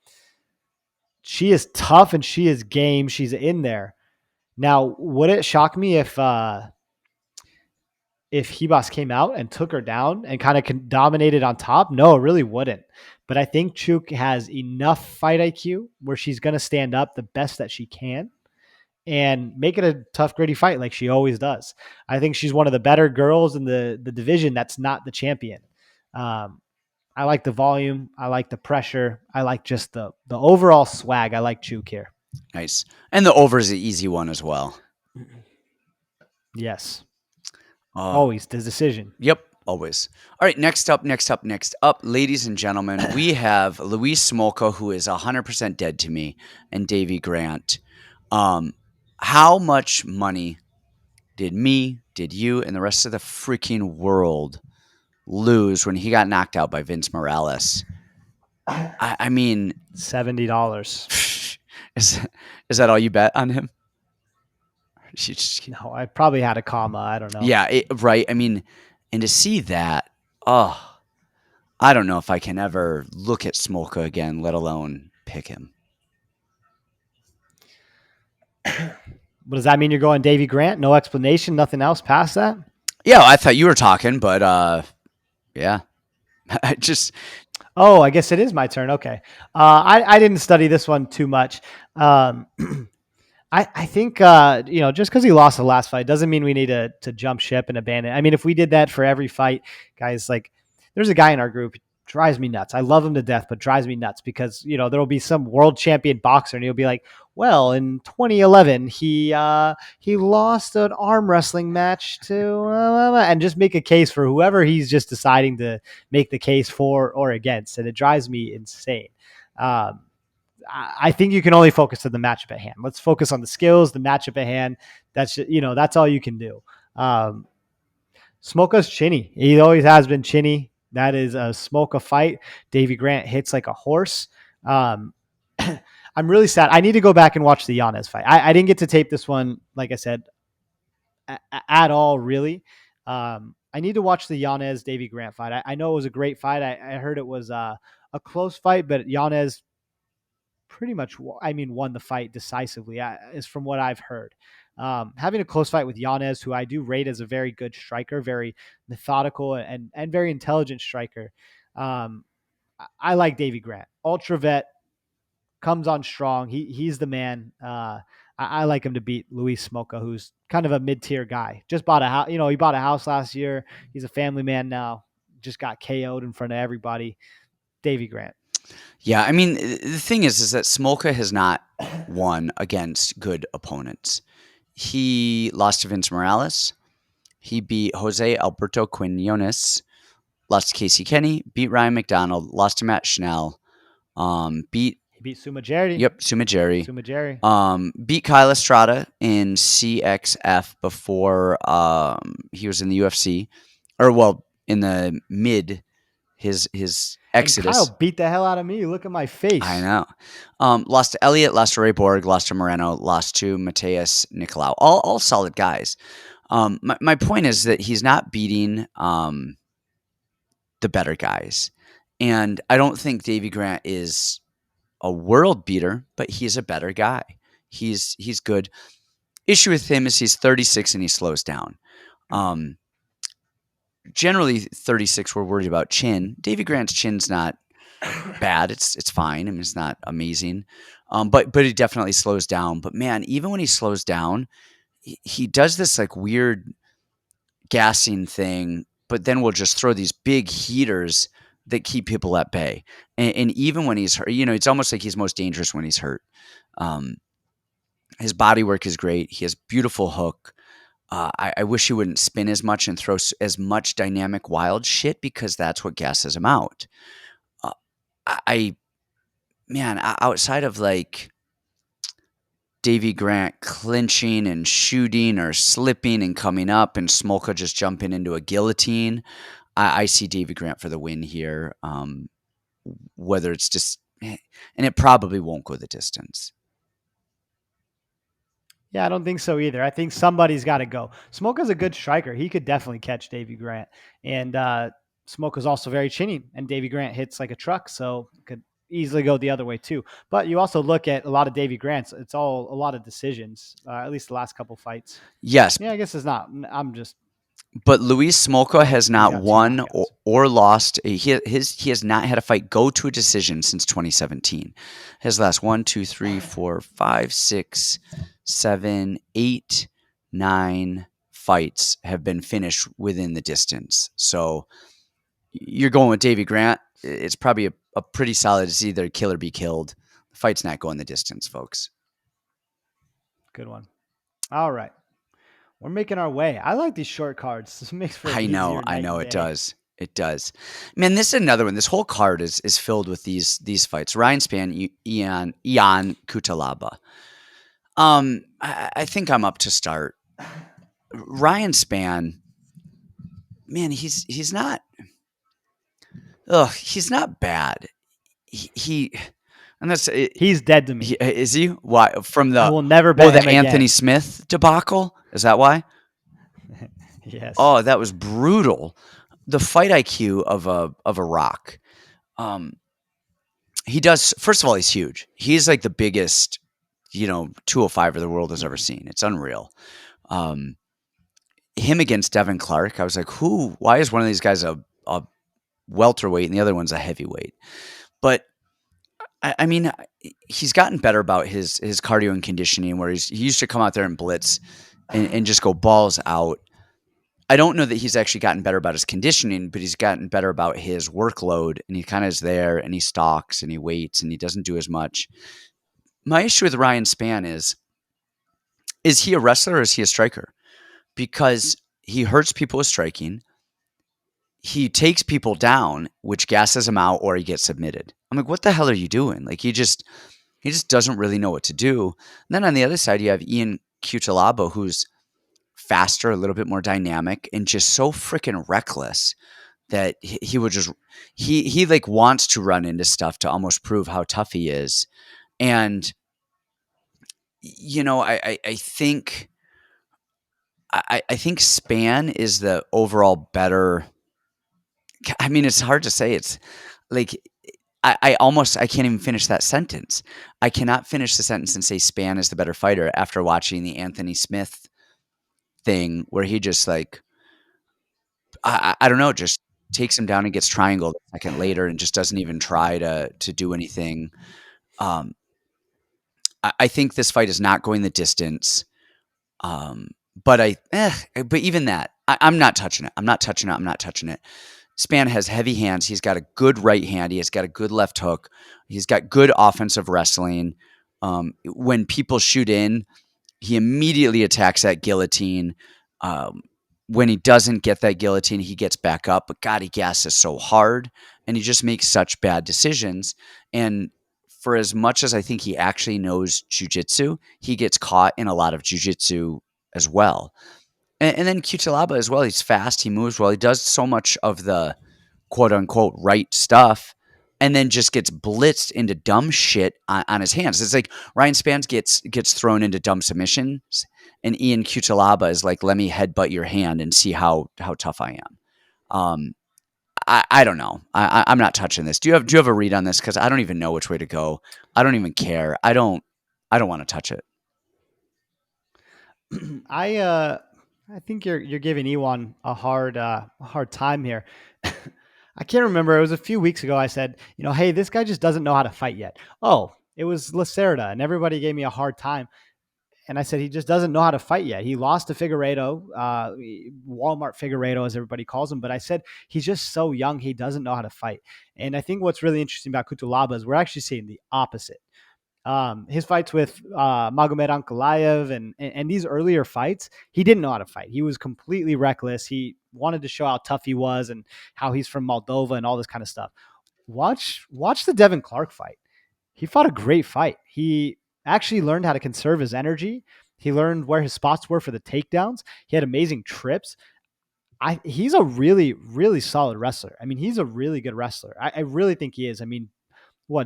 she is tough and she is game. She's in there. Now, would it shock me if Ribas came out and took her down and kind of dominated on top? No, it really wouldn't. But I think Chook has enough fight IQ where she's going to stand up the best that she can and make it a tough, gritty fight like she always does. I think she's one of the better girls in the division that's not the champion. Um, I like the volume. I like the pressure. I like just the overall swag. I like Chook here. Nice. And the over is an easy one as well. Yes. Uh, Always the decision. Yep, always. All right, next up, ladies and gentlemen, we have Luis Smolka, who is 100% dead to me, and Davey Grant. How much money did you, and the rest of the freaking world lose when he got knocked out by Vince Morales? I mean, $70. is is that all you bet on him? She just, No, I probably had a comma. I don't know. yeah, right. I mean, and to see that, oh, I don't know if I can ever look at Smolka again, let alone pick him. But does that mean you're going Davy Grant? No explanation, nothing else past that? Yeah, I thought you were talking, but yeah, I just Oh, I guess it is my turn. Okay. I didn't study this one too much. Um, I think just because he lost the last fight doesn't mean we need to jump ship and abandon. I mean, if we did that for every fight, guys, like there's a guy in our group drives me nuts. I love him to death, but drives me nuts because there'll be some world champion boxer and he'll be like, well, in 2011 he lost an arm wrestling match to and just make a case for whoever he's just deciding to make the case for or against, and it drives me insane. Um, I think you can only focus on the matchup at hand. Let's focus on the skills, the matchup at hand. That's all you can do. Um, Smolka's chinny. He always has been chinny. That is a Smolka fight. Davy Grant hits like a horse. Um, I'm really sad. I need to go back and watch the Yanez fight. I didn't get to tape this one, like I said, at all, really. I need to watch the Yanez Davy Grant fight. I know it was a great fight. I heard it was a close fight, but Yanez pretty much, won the fight decisively, is from what I've heard. Having a close fight with Yanez, who I do rate as a very good striker, very methodical and very intelligent striker. Um, I like Davy Grant, ultra vet, comes on strong. He's the man. I like him to beat Luis Smolka, who's kind of a mid tier guy. Just bought a house. He bought a house last year. He's a family man now. Just got KO'd in front of everybody. Davy Grant. yeah. I mean, the thing is that Smolka has not won against good opponents. He lost to Vince Morales. He beat Jose Alberto Quinones, lost to Casey Kenny, beat Ryan McDonald, lost to Matt Schnell, beat He beat Sumajeri. yep Sumajeri, Sumajeri. beat Kyle Estrada in CXF before he was in the UFC, or well in the mid his And Kyle exodus. beat the hell out of me. Look at my face. I know. Lost to Elliott, lost to Ray Borg, lost to Moreno, lost to Mateus Nicolau. All solid guys. My point is that he's not beating the better guys. And I don't think Davy Grant is a world beater, but he's a better guy. He's good. Issue with him is he's 36 and he slows down. Generally 36 we're worried about chin. Davy Grant's chin's not bad. It's fine. I mean, it's not amazing. But he definitely slows down. But man, even when he slows down, he does this like weird gassing thing, but then we'll just throw these big heaters that keep people at bay. And even when he's hurt, it's almost like he's most dangerous when he's hurt. His body work is great. He has beautiful hook. I wish he wouldn't spin as much and throw as much dynamic wild shit because that's what gasses him out. Outside of like Davy Grant clinching and shooting or slipping and coming up and Smolka just jumping into a guillotine, I see Davy Grant for the win here. Whether it's just, and it probably won't go the distance. Yeah, I don't think so either. I think somebody's got to go. Smolka's a good striker. He could definitely catch Davy Grant. And Smolka's also very chinny, and Davy Grant hits like a truck, so could easily go the other way too. But you also look at a lot of Davy Grants. It's all a lot of decisions, at least the last couple fights. Yes. Yeah, I guess it's not. I'm just. But Luis Smolka has not got two won knockouts. or lost. He has not had a fight go to a decision since 2017. His last 1, 2, 3, 4, 5, 6, 7, 8, 9 fights have been finished within the distance. So you're going with Davy Grant. It's probably a pretty solid. It's either kill or be killed. The fight's not going the distance, folks. Good one. All right. We're making our way. I like these short cards. This makes for I know it day. does. It does. Man, this is another one. This whole card is filled with these fights. Ryan Spann, Ian Cutelaba. I think I'm up to start. Ryan Spann, man, he's not. He's not bad. He And that's He's dead to me. is he? Why from I the will never oh bet the him Anthony again. Smith debacle? Is that why? Yes. Oh, that was brutal. The fight IQ of a rock. Um, he does. First of all, he's huge. He's like the biggest, 205 the world has ever seen. It's unreal. Um, him against Devin Clark, I was like, who? Why is one of these guys a welterweight and the other one's a heavyweight? But I mean, he's gotten better about his cardio and conditioning. Where he used to come out there and blitz and just go balls out. I don't know that he's actually gotten better about his conditioning, but he's gotten better about his workload, and he kind of is there, and he stalks, and he waits, and he doesn't do as much. My issue with Ryan Spann is he a wrestler or is he a striker? Because he hurts people with striking. He takes people down, which gasses him out, or he gets submitted. I'm like, what the hell are you doing? Like he just doesn't really know what to do. And then on the other side, you have Ian Cutelaba, who's faster, a little bit more dynamic, and just so freaking reckless that he would just he like wants to run into stuff to almost prove how tough he is. And I think I think Spann is the overall better. I mean, it's hard to say. It's like I can't even finish that sentence. I cannot finish the sentence and say Spann is the better fighter after watching the Anthony Smith thing where he just like I don't know, just takes him down and gets triangled a second later and just doesn't even try to do anything. Um, I think this fight is not going the distance. Um, but even that, I'm not touching it. I'm not touching it. I'm not touching it. Spann has heavy hands. He's got a good right hand. He has got a good left hook. He's got good offensive wrestling. When people shoot in, he immediately attacks that guillotine. Um, when he doesn't get that guillotine, he gets back up. But God, he gasses so hard, and he just makes such bad decisions. And for as much as I think he actually knows jujitsu, he gets caught in a lot of jujitsu as well. And then Cutelaba as well. He's fast. He moves well. He does so much of the quote unquote right stuff, and then just gets blitzed into dumb shit on his hands. It's like Ryan Spann gets thrown into dumb submissions, and Ian Cutelaba is like, "Let me headbutt your hand and see how tough I am." Um, I don't know. I'm not touching this. Do you have a read on this? Because I don't even know which way to go. I don't even care. I don't want to touch it. I uh I think you're giving Ewan a hard time here. I can't remember. It was a few weeks ago. I said, hey, this guy just doesn't know how to fight yet. Oh, it was Lacerda, and everybody gave me a hard time. And I said he just doesn't know how to fight yet. He lost to Figueiredo, Walmart Figueiredo, as everybody calls him. But I said he's just so young, he doesn't know how to fight. And I think what's really interesting about Cutelaba is we're actually seeing the opposite. His fights with Magomed Ankalaev and these earlier fights, he didn't know how to fight. He was completely reckless. He wanted to show how tough he was and how he's from Moldova and all this kind of stuff. Watch the Devin Clark fight. He fought a great fight. He actually learned how to conserve his energy. He learned where his spots were for the takedowns. He had amazing trips. He's a really, really solid wrestler. I mean, he's a really good wrestler. I really think he is. I mean,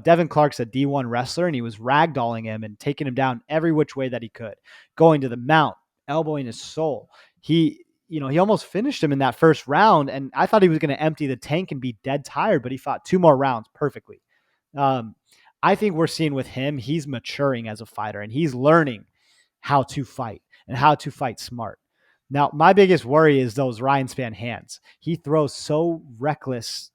Devin Clark's a D1 wrestler, and he was ragdolling him and taking him down every which way that he could, going to the mount, elbowing his soul. He almost finished him in that first round, and I thought he was going to empty the tank and be dead tired, but he fought two more rounds perfectly. Um, I think we're seeing with him, he's maturing as a fighter, and he's learning how to fight and how to fight smart. Now, my biggest worry is those Ryan Spann hands. He throws so reckless,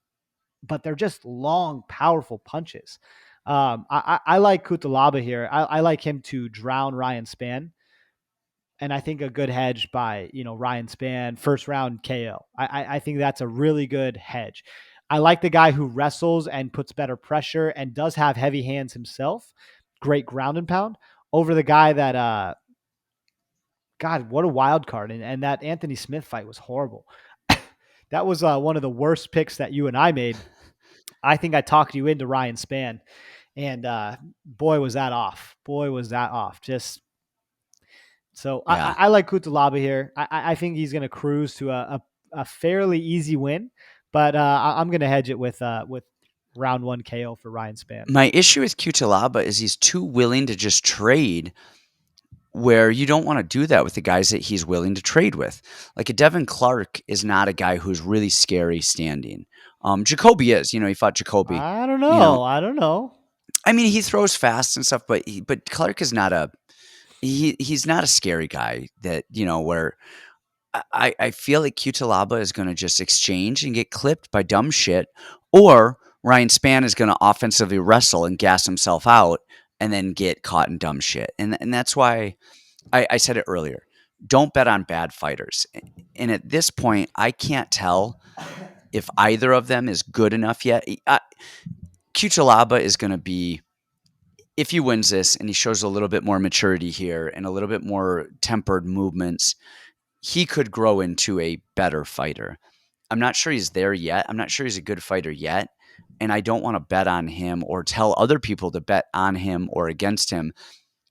but they're just long, powerful punches. I like Cutelaba here. I like him to drown Ryan Spann. And I think a good hedge by, Ryan Spann, first round KO. I think that's a really good hedge. I like the guy who wrestles and puts better pressure and does have heavy hands himself. Great ground and pound over the guy that, God, what a wild card. And that Anthony Smith fight was horrible. That was one of the worst picks that you and I made. I think I talked you into Ryan Spann, and boy, was that off. Boy, was that off. Just so Yeah. I like Cutelaba here. I think he's going to cruise to a fairly easy win, but I'm going to hedge it with round 1 KO for Ryan Spann. My issue with Cutelaba is he's too willing to just trade, where you don't want to do that with the guys that he's willing to trade with. Like a Devin Clark is not a guy who's really scary standing. Jacoby is, he fought Jacoby. I don't You know, know. I don't know. I mean, he throws fast and stuff, but Clark is not he's not a scary guy that, where I feel like Cutelaba is going to just exchange and get clipped by dumb shit, or Ryan Spann is going to offensively wrestle and gas himself out and then get caught in dumb shit. And that's why I said it earlier. Don't bet on bad fighters. And at this point, I can't tell if either of them is good enough yet. Cutelaba is going to be, if he wins this and he shows a little bit more maturity here and a little bit more tempered movements, he could grow into a better fighter. I'm not sure he's there yet. I'm not sure he's a good fighter yet. And I don't want to bet on him or tell other people to bet on him or against him,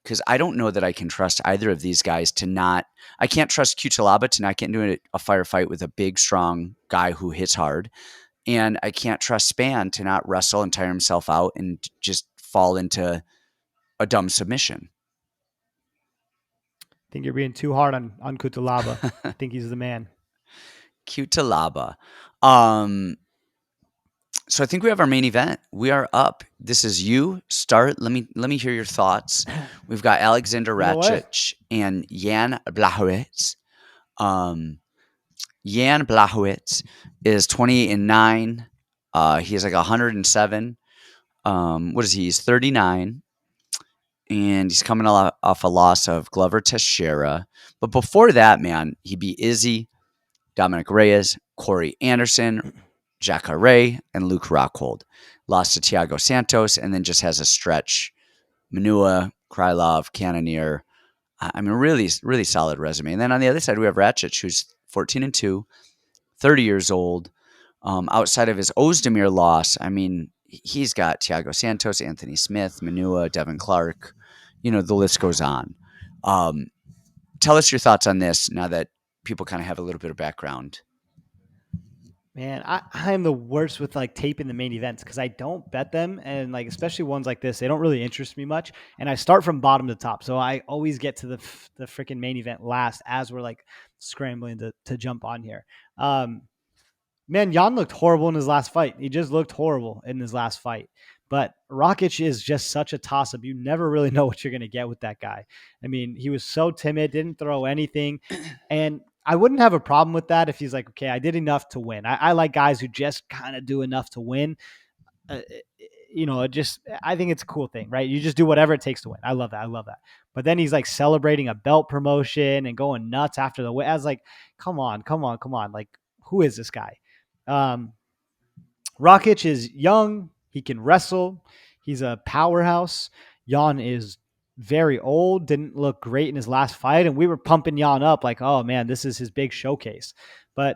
because I don't know that I can trust either of these guys to not. I can't trust Cutelaba to not get into a firefight with a big, strong guy who hits hard. And I can't trust Spann to not wrestle and tire himself out and just fall into a dumb submission. I think you're being too hard on Cutelaba. I think he's the man. Cutelaba. So I think we have our main event. We are up. This is you. Start. Let me hear your thoughts. We've got Alexander Rakic and Jan Blachowicz. Jan Blachowicz is 28-9. He's like 107. What is he? He's 39. And he's coming off a loss of Glover Teixeira. But before that, man, he beat Izzy, Dominic Reyes, Corey Anderson, Jacare, and Luke Rockhold. Lost to Thiago Santos, and then just has a stretch. Manua, Krylov, Cannonier. I mean, really, really solid resume. And then on the other side, we have Rakic, who's 14-2, 30 years old. Outside of his Ozdemir loss, I mean, he's got Thiago Santos, Anthony Smith, Manua, Devin Clark. The list goes on. Tell us your thoughts on this now that people kind of have a little bit of background. Man, I'm the worst with like taping the main events because I don't bet them, and like especially ones like this, they don't really interest me much. And I start from bottom to top, so I always get to the freaking main event last as we're like scrambling to jump on here. Man, Jan looked horrible in his last fight. He just looked horrible in his last fight. But Rakic is just such a toss-up. You never really know what you're going to get with that guy. I mean, he was so timid, didn't throw anything. And I wouldn't have a problem with that if he's like, okay, I did enough to win. I like guys who just kind of do enough to win. I think it's a cool thing, right? You just do whatever it takes to win. I love that. But then he's like celebrating a belt promotion and going nuts after the win. I was like, come on. Like, who is this guy? Rakic is young. He can wrestle. He's a powerhouse. Jan is very old. Didn't look great in his last fight. And we were pumping Jan up like, oh man, this is his big showcase. But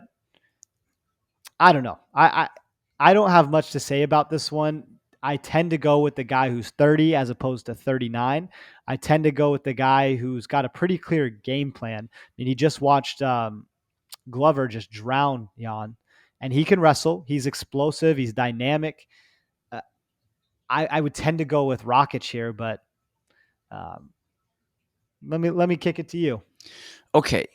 I don't know. I don't have much to say about this one. I tend to go with the guy who's 30 as opposed to 39. I tend to go with the guy who's got a pretty clear game plan. I mean, he just watched Glover just drown Jan. And he can wrestle. He's explosive. He's dynamic. I would tend to go with Rakic here, but let me kick it to you. Okay,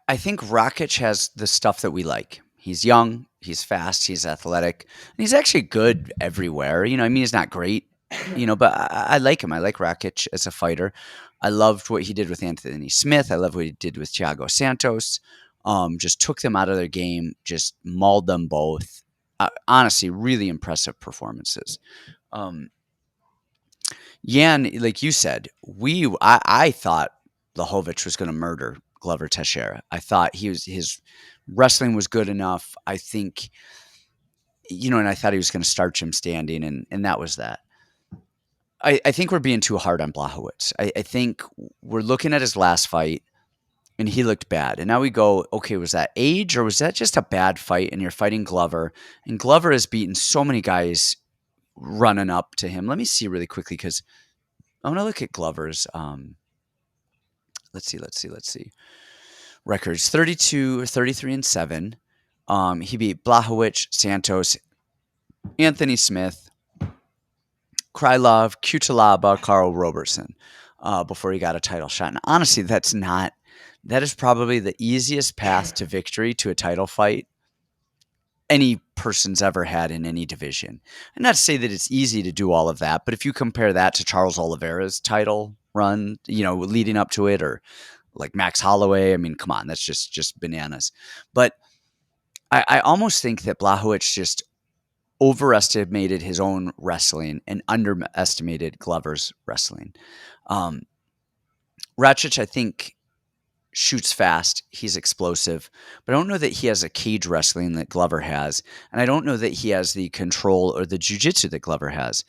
I think Rakic has the stuff that we like. He's young, he's fast, he's athletic, and he's actually good everywhere. I mean, he's not great, but I like him. I like Rakic as a fighter. I loved what he did with Anthony Smith. I love what he did with Thiago Santos. Just took them out of their game, just mauled them both. Honestly, really impressive performances. Jan, like you said, I thought Błachowicz was going to murder Glover Teixeira. I thought his wrestling was good enough. I think, and I thought he was going to starch him standing, and that was that. I think we're being too hard on Blachowicz. I think we're looking at his last fight, and he looked bad. And now we go, okay, was that age or was that just a bad fight? And you're fighting Glover, and Glover has beaten so many guys running up to him. Let me see really quickly because I want to look at Glover's. Let's see. Records 32, 33, and 7. He beat Blachowicz, Santos, Anthony Smith, Krylov, Cutelaba, Carl Robertson before he got a title shot. And honestly, that is probably the easiest path to victory to a title fight any person's ever had in any division. And not to say that it's easy to do all of that, but if you compare that to Charles Oliveira's title run, leading up to it, or like Max Holloway, I mean, come on, that's just bananas. But I almost think that Blachowicz just overestimated his own wrestling and underestimated Glover's wrestling. Um, Rakic, I think, shoots fast. He's explosive, but I don't know that he has a cage wrestling that Glover has, and I don't know that he has the control or the jiu-jitsu that Glover has.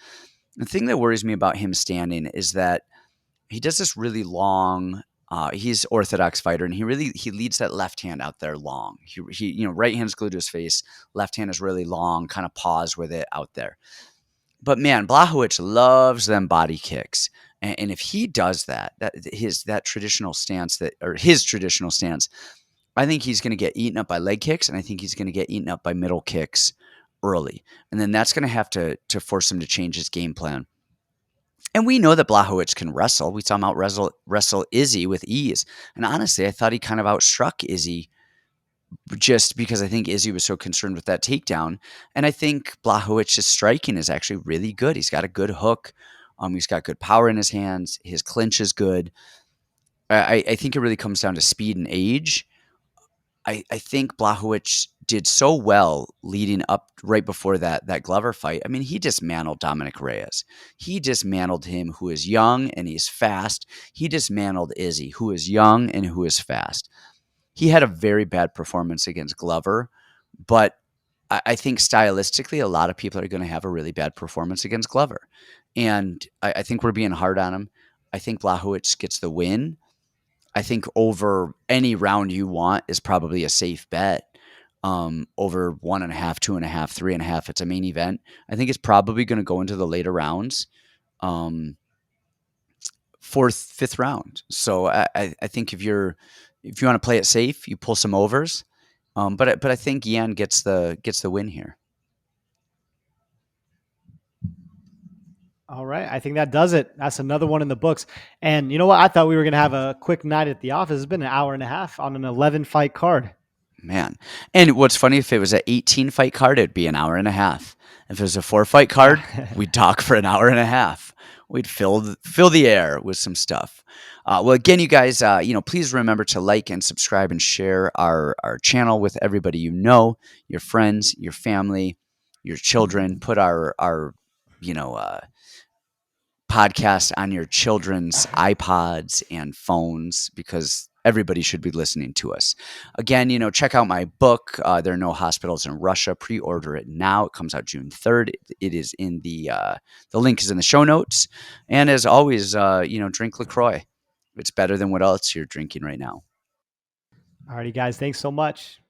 The thing that worries me about him standing is that he does this really long. He's orthodox fighter, and he leads that left hand out there long. He right hand's glued to his face, left hand is really long, kind of pause with it out there. But man, Blachowicz loves them body kicks. And if he does that traditional stance his traditional stance, I think he's going to get eaten up by leg kicks, and I think he's going to get eaten up by middle kicks early. And then that's going to have to force him to change his game plan. And we know that Blachowicz can wrestle. We saw him wrestle Izzy with ease. And honestly, I thought he kind of outstruck Izzy just because I think Izzy was so concerned with that takedown. And I think Blachowicz's striking is actually really good. He's got a good hook. He's got good power in his hands. His clinch is good. I think it really comes down to speed and age. I think Blachowicz did so well leading up right before that Glover fight. I mean, he dismantled Dominic Reyes. He dismantled him, who is young and he's fast. He dismantled Izzy, who is young and who is fast. He had a very bad performance against Glover, but I think stylistically, a lot of people are going to have a really bad performance against Glover. And I think we're being hard on him. I think Blachowicz gets the win. I think over any round you want is probably a safe bet. Over 1.5, 2.5, 3.5, it's a main event. I think it's probably going to go into the later rounds, fourth, fifth round. So I think if you want to play it safe, you pull some overs. But I think Yan gets the win here. All right. I think that does it. That's another one in the books. And you know what? I thought we were going to have a quick night at the office. It's been an hour and a half on an 11 fight card. Man. And what's funny, if it was an 18 fight card, it'd be an hour and a half. If it was a 4 fight card, Yeah. we'd talk for an hour and a half. We'd fill the air with some stuff. Well, again, you guys, please remember to like and subscribe and share our channel with everybody you know, your friends, your family, your children. Put our podcast on your children's iPods and phones, because everybody should be listening to us. Again, check out my book, There Are No Hospitals in Russia. Pre-order it now. It comes out June 3rd. It is in the link is in the show notes. And as always, drink LaCroix. It's better than what else you're drinking right now. Alrighty, guys. Thanks so much.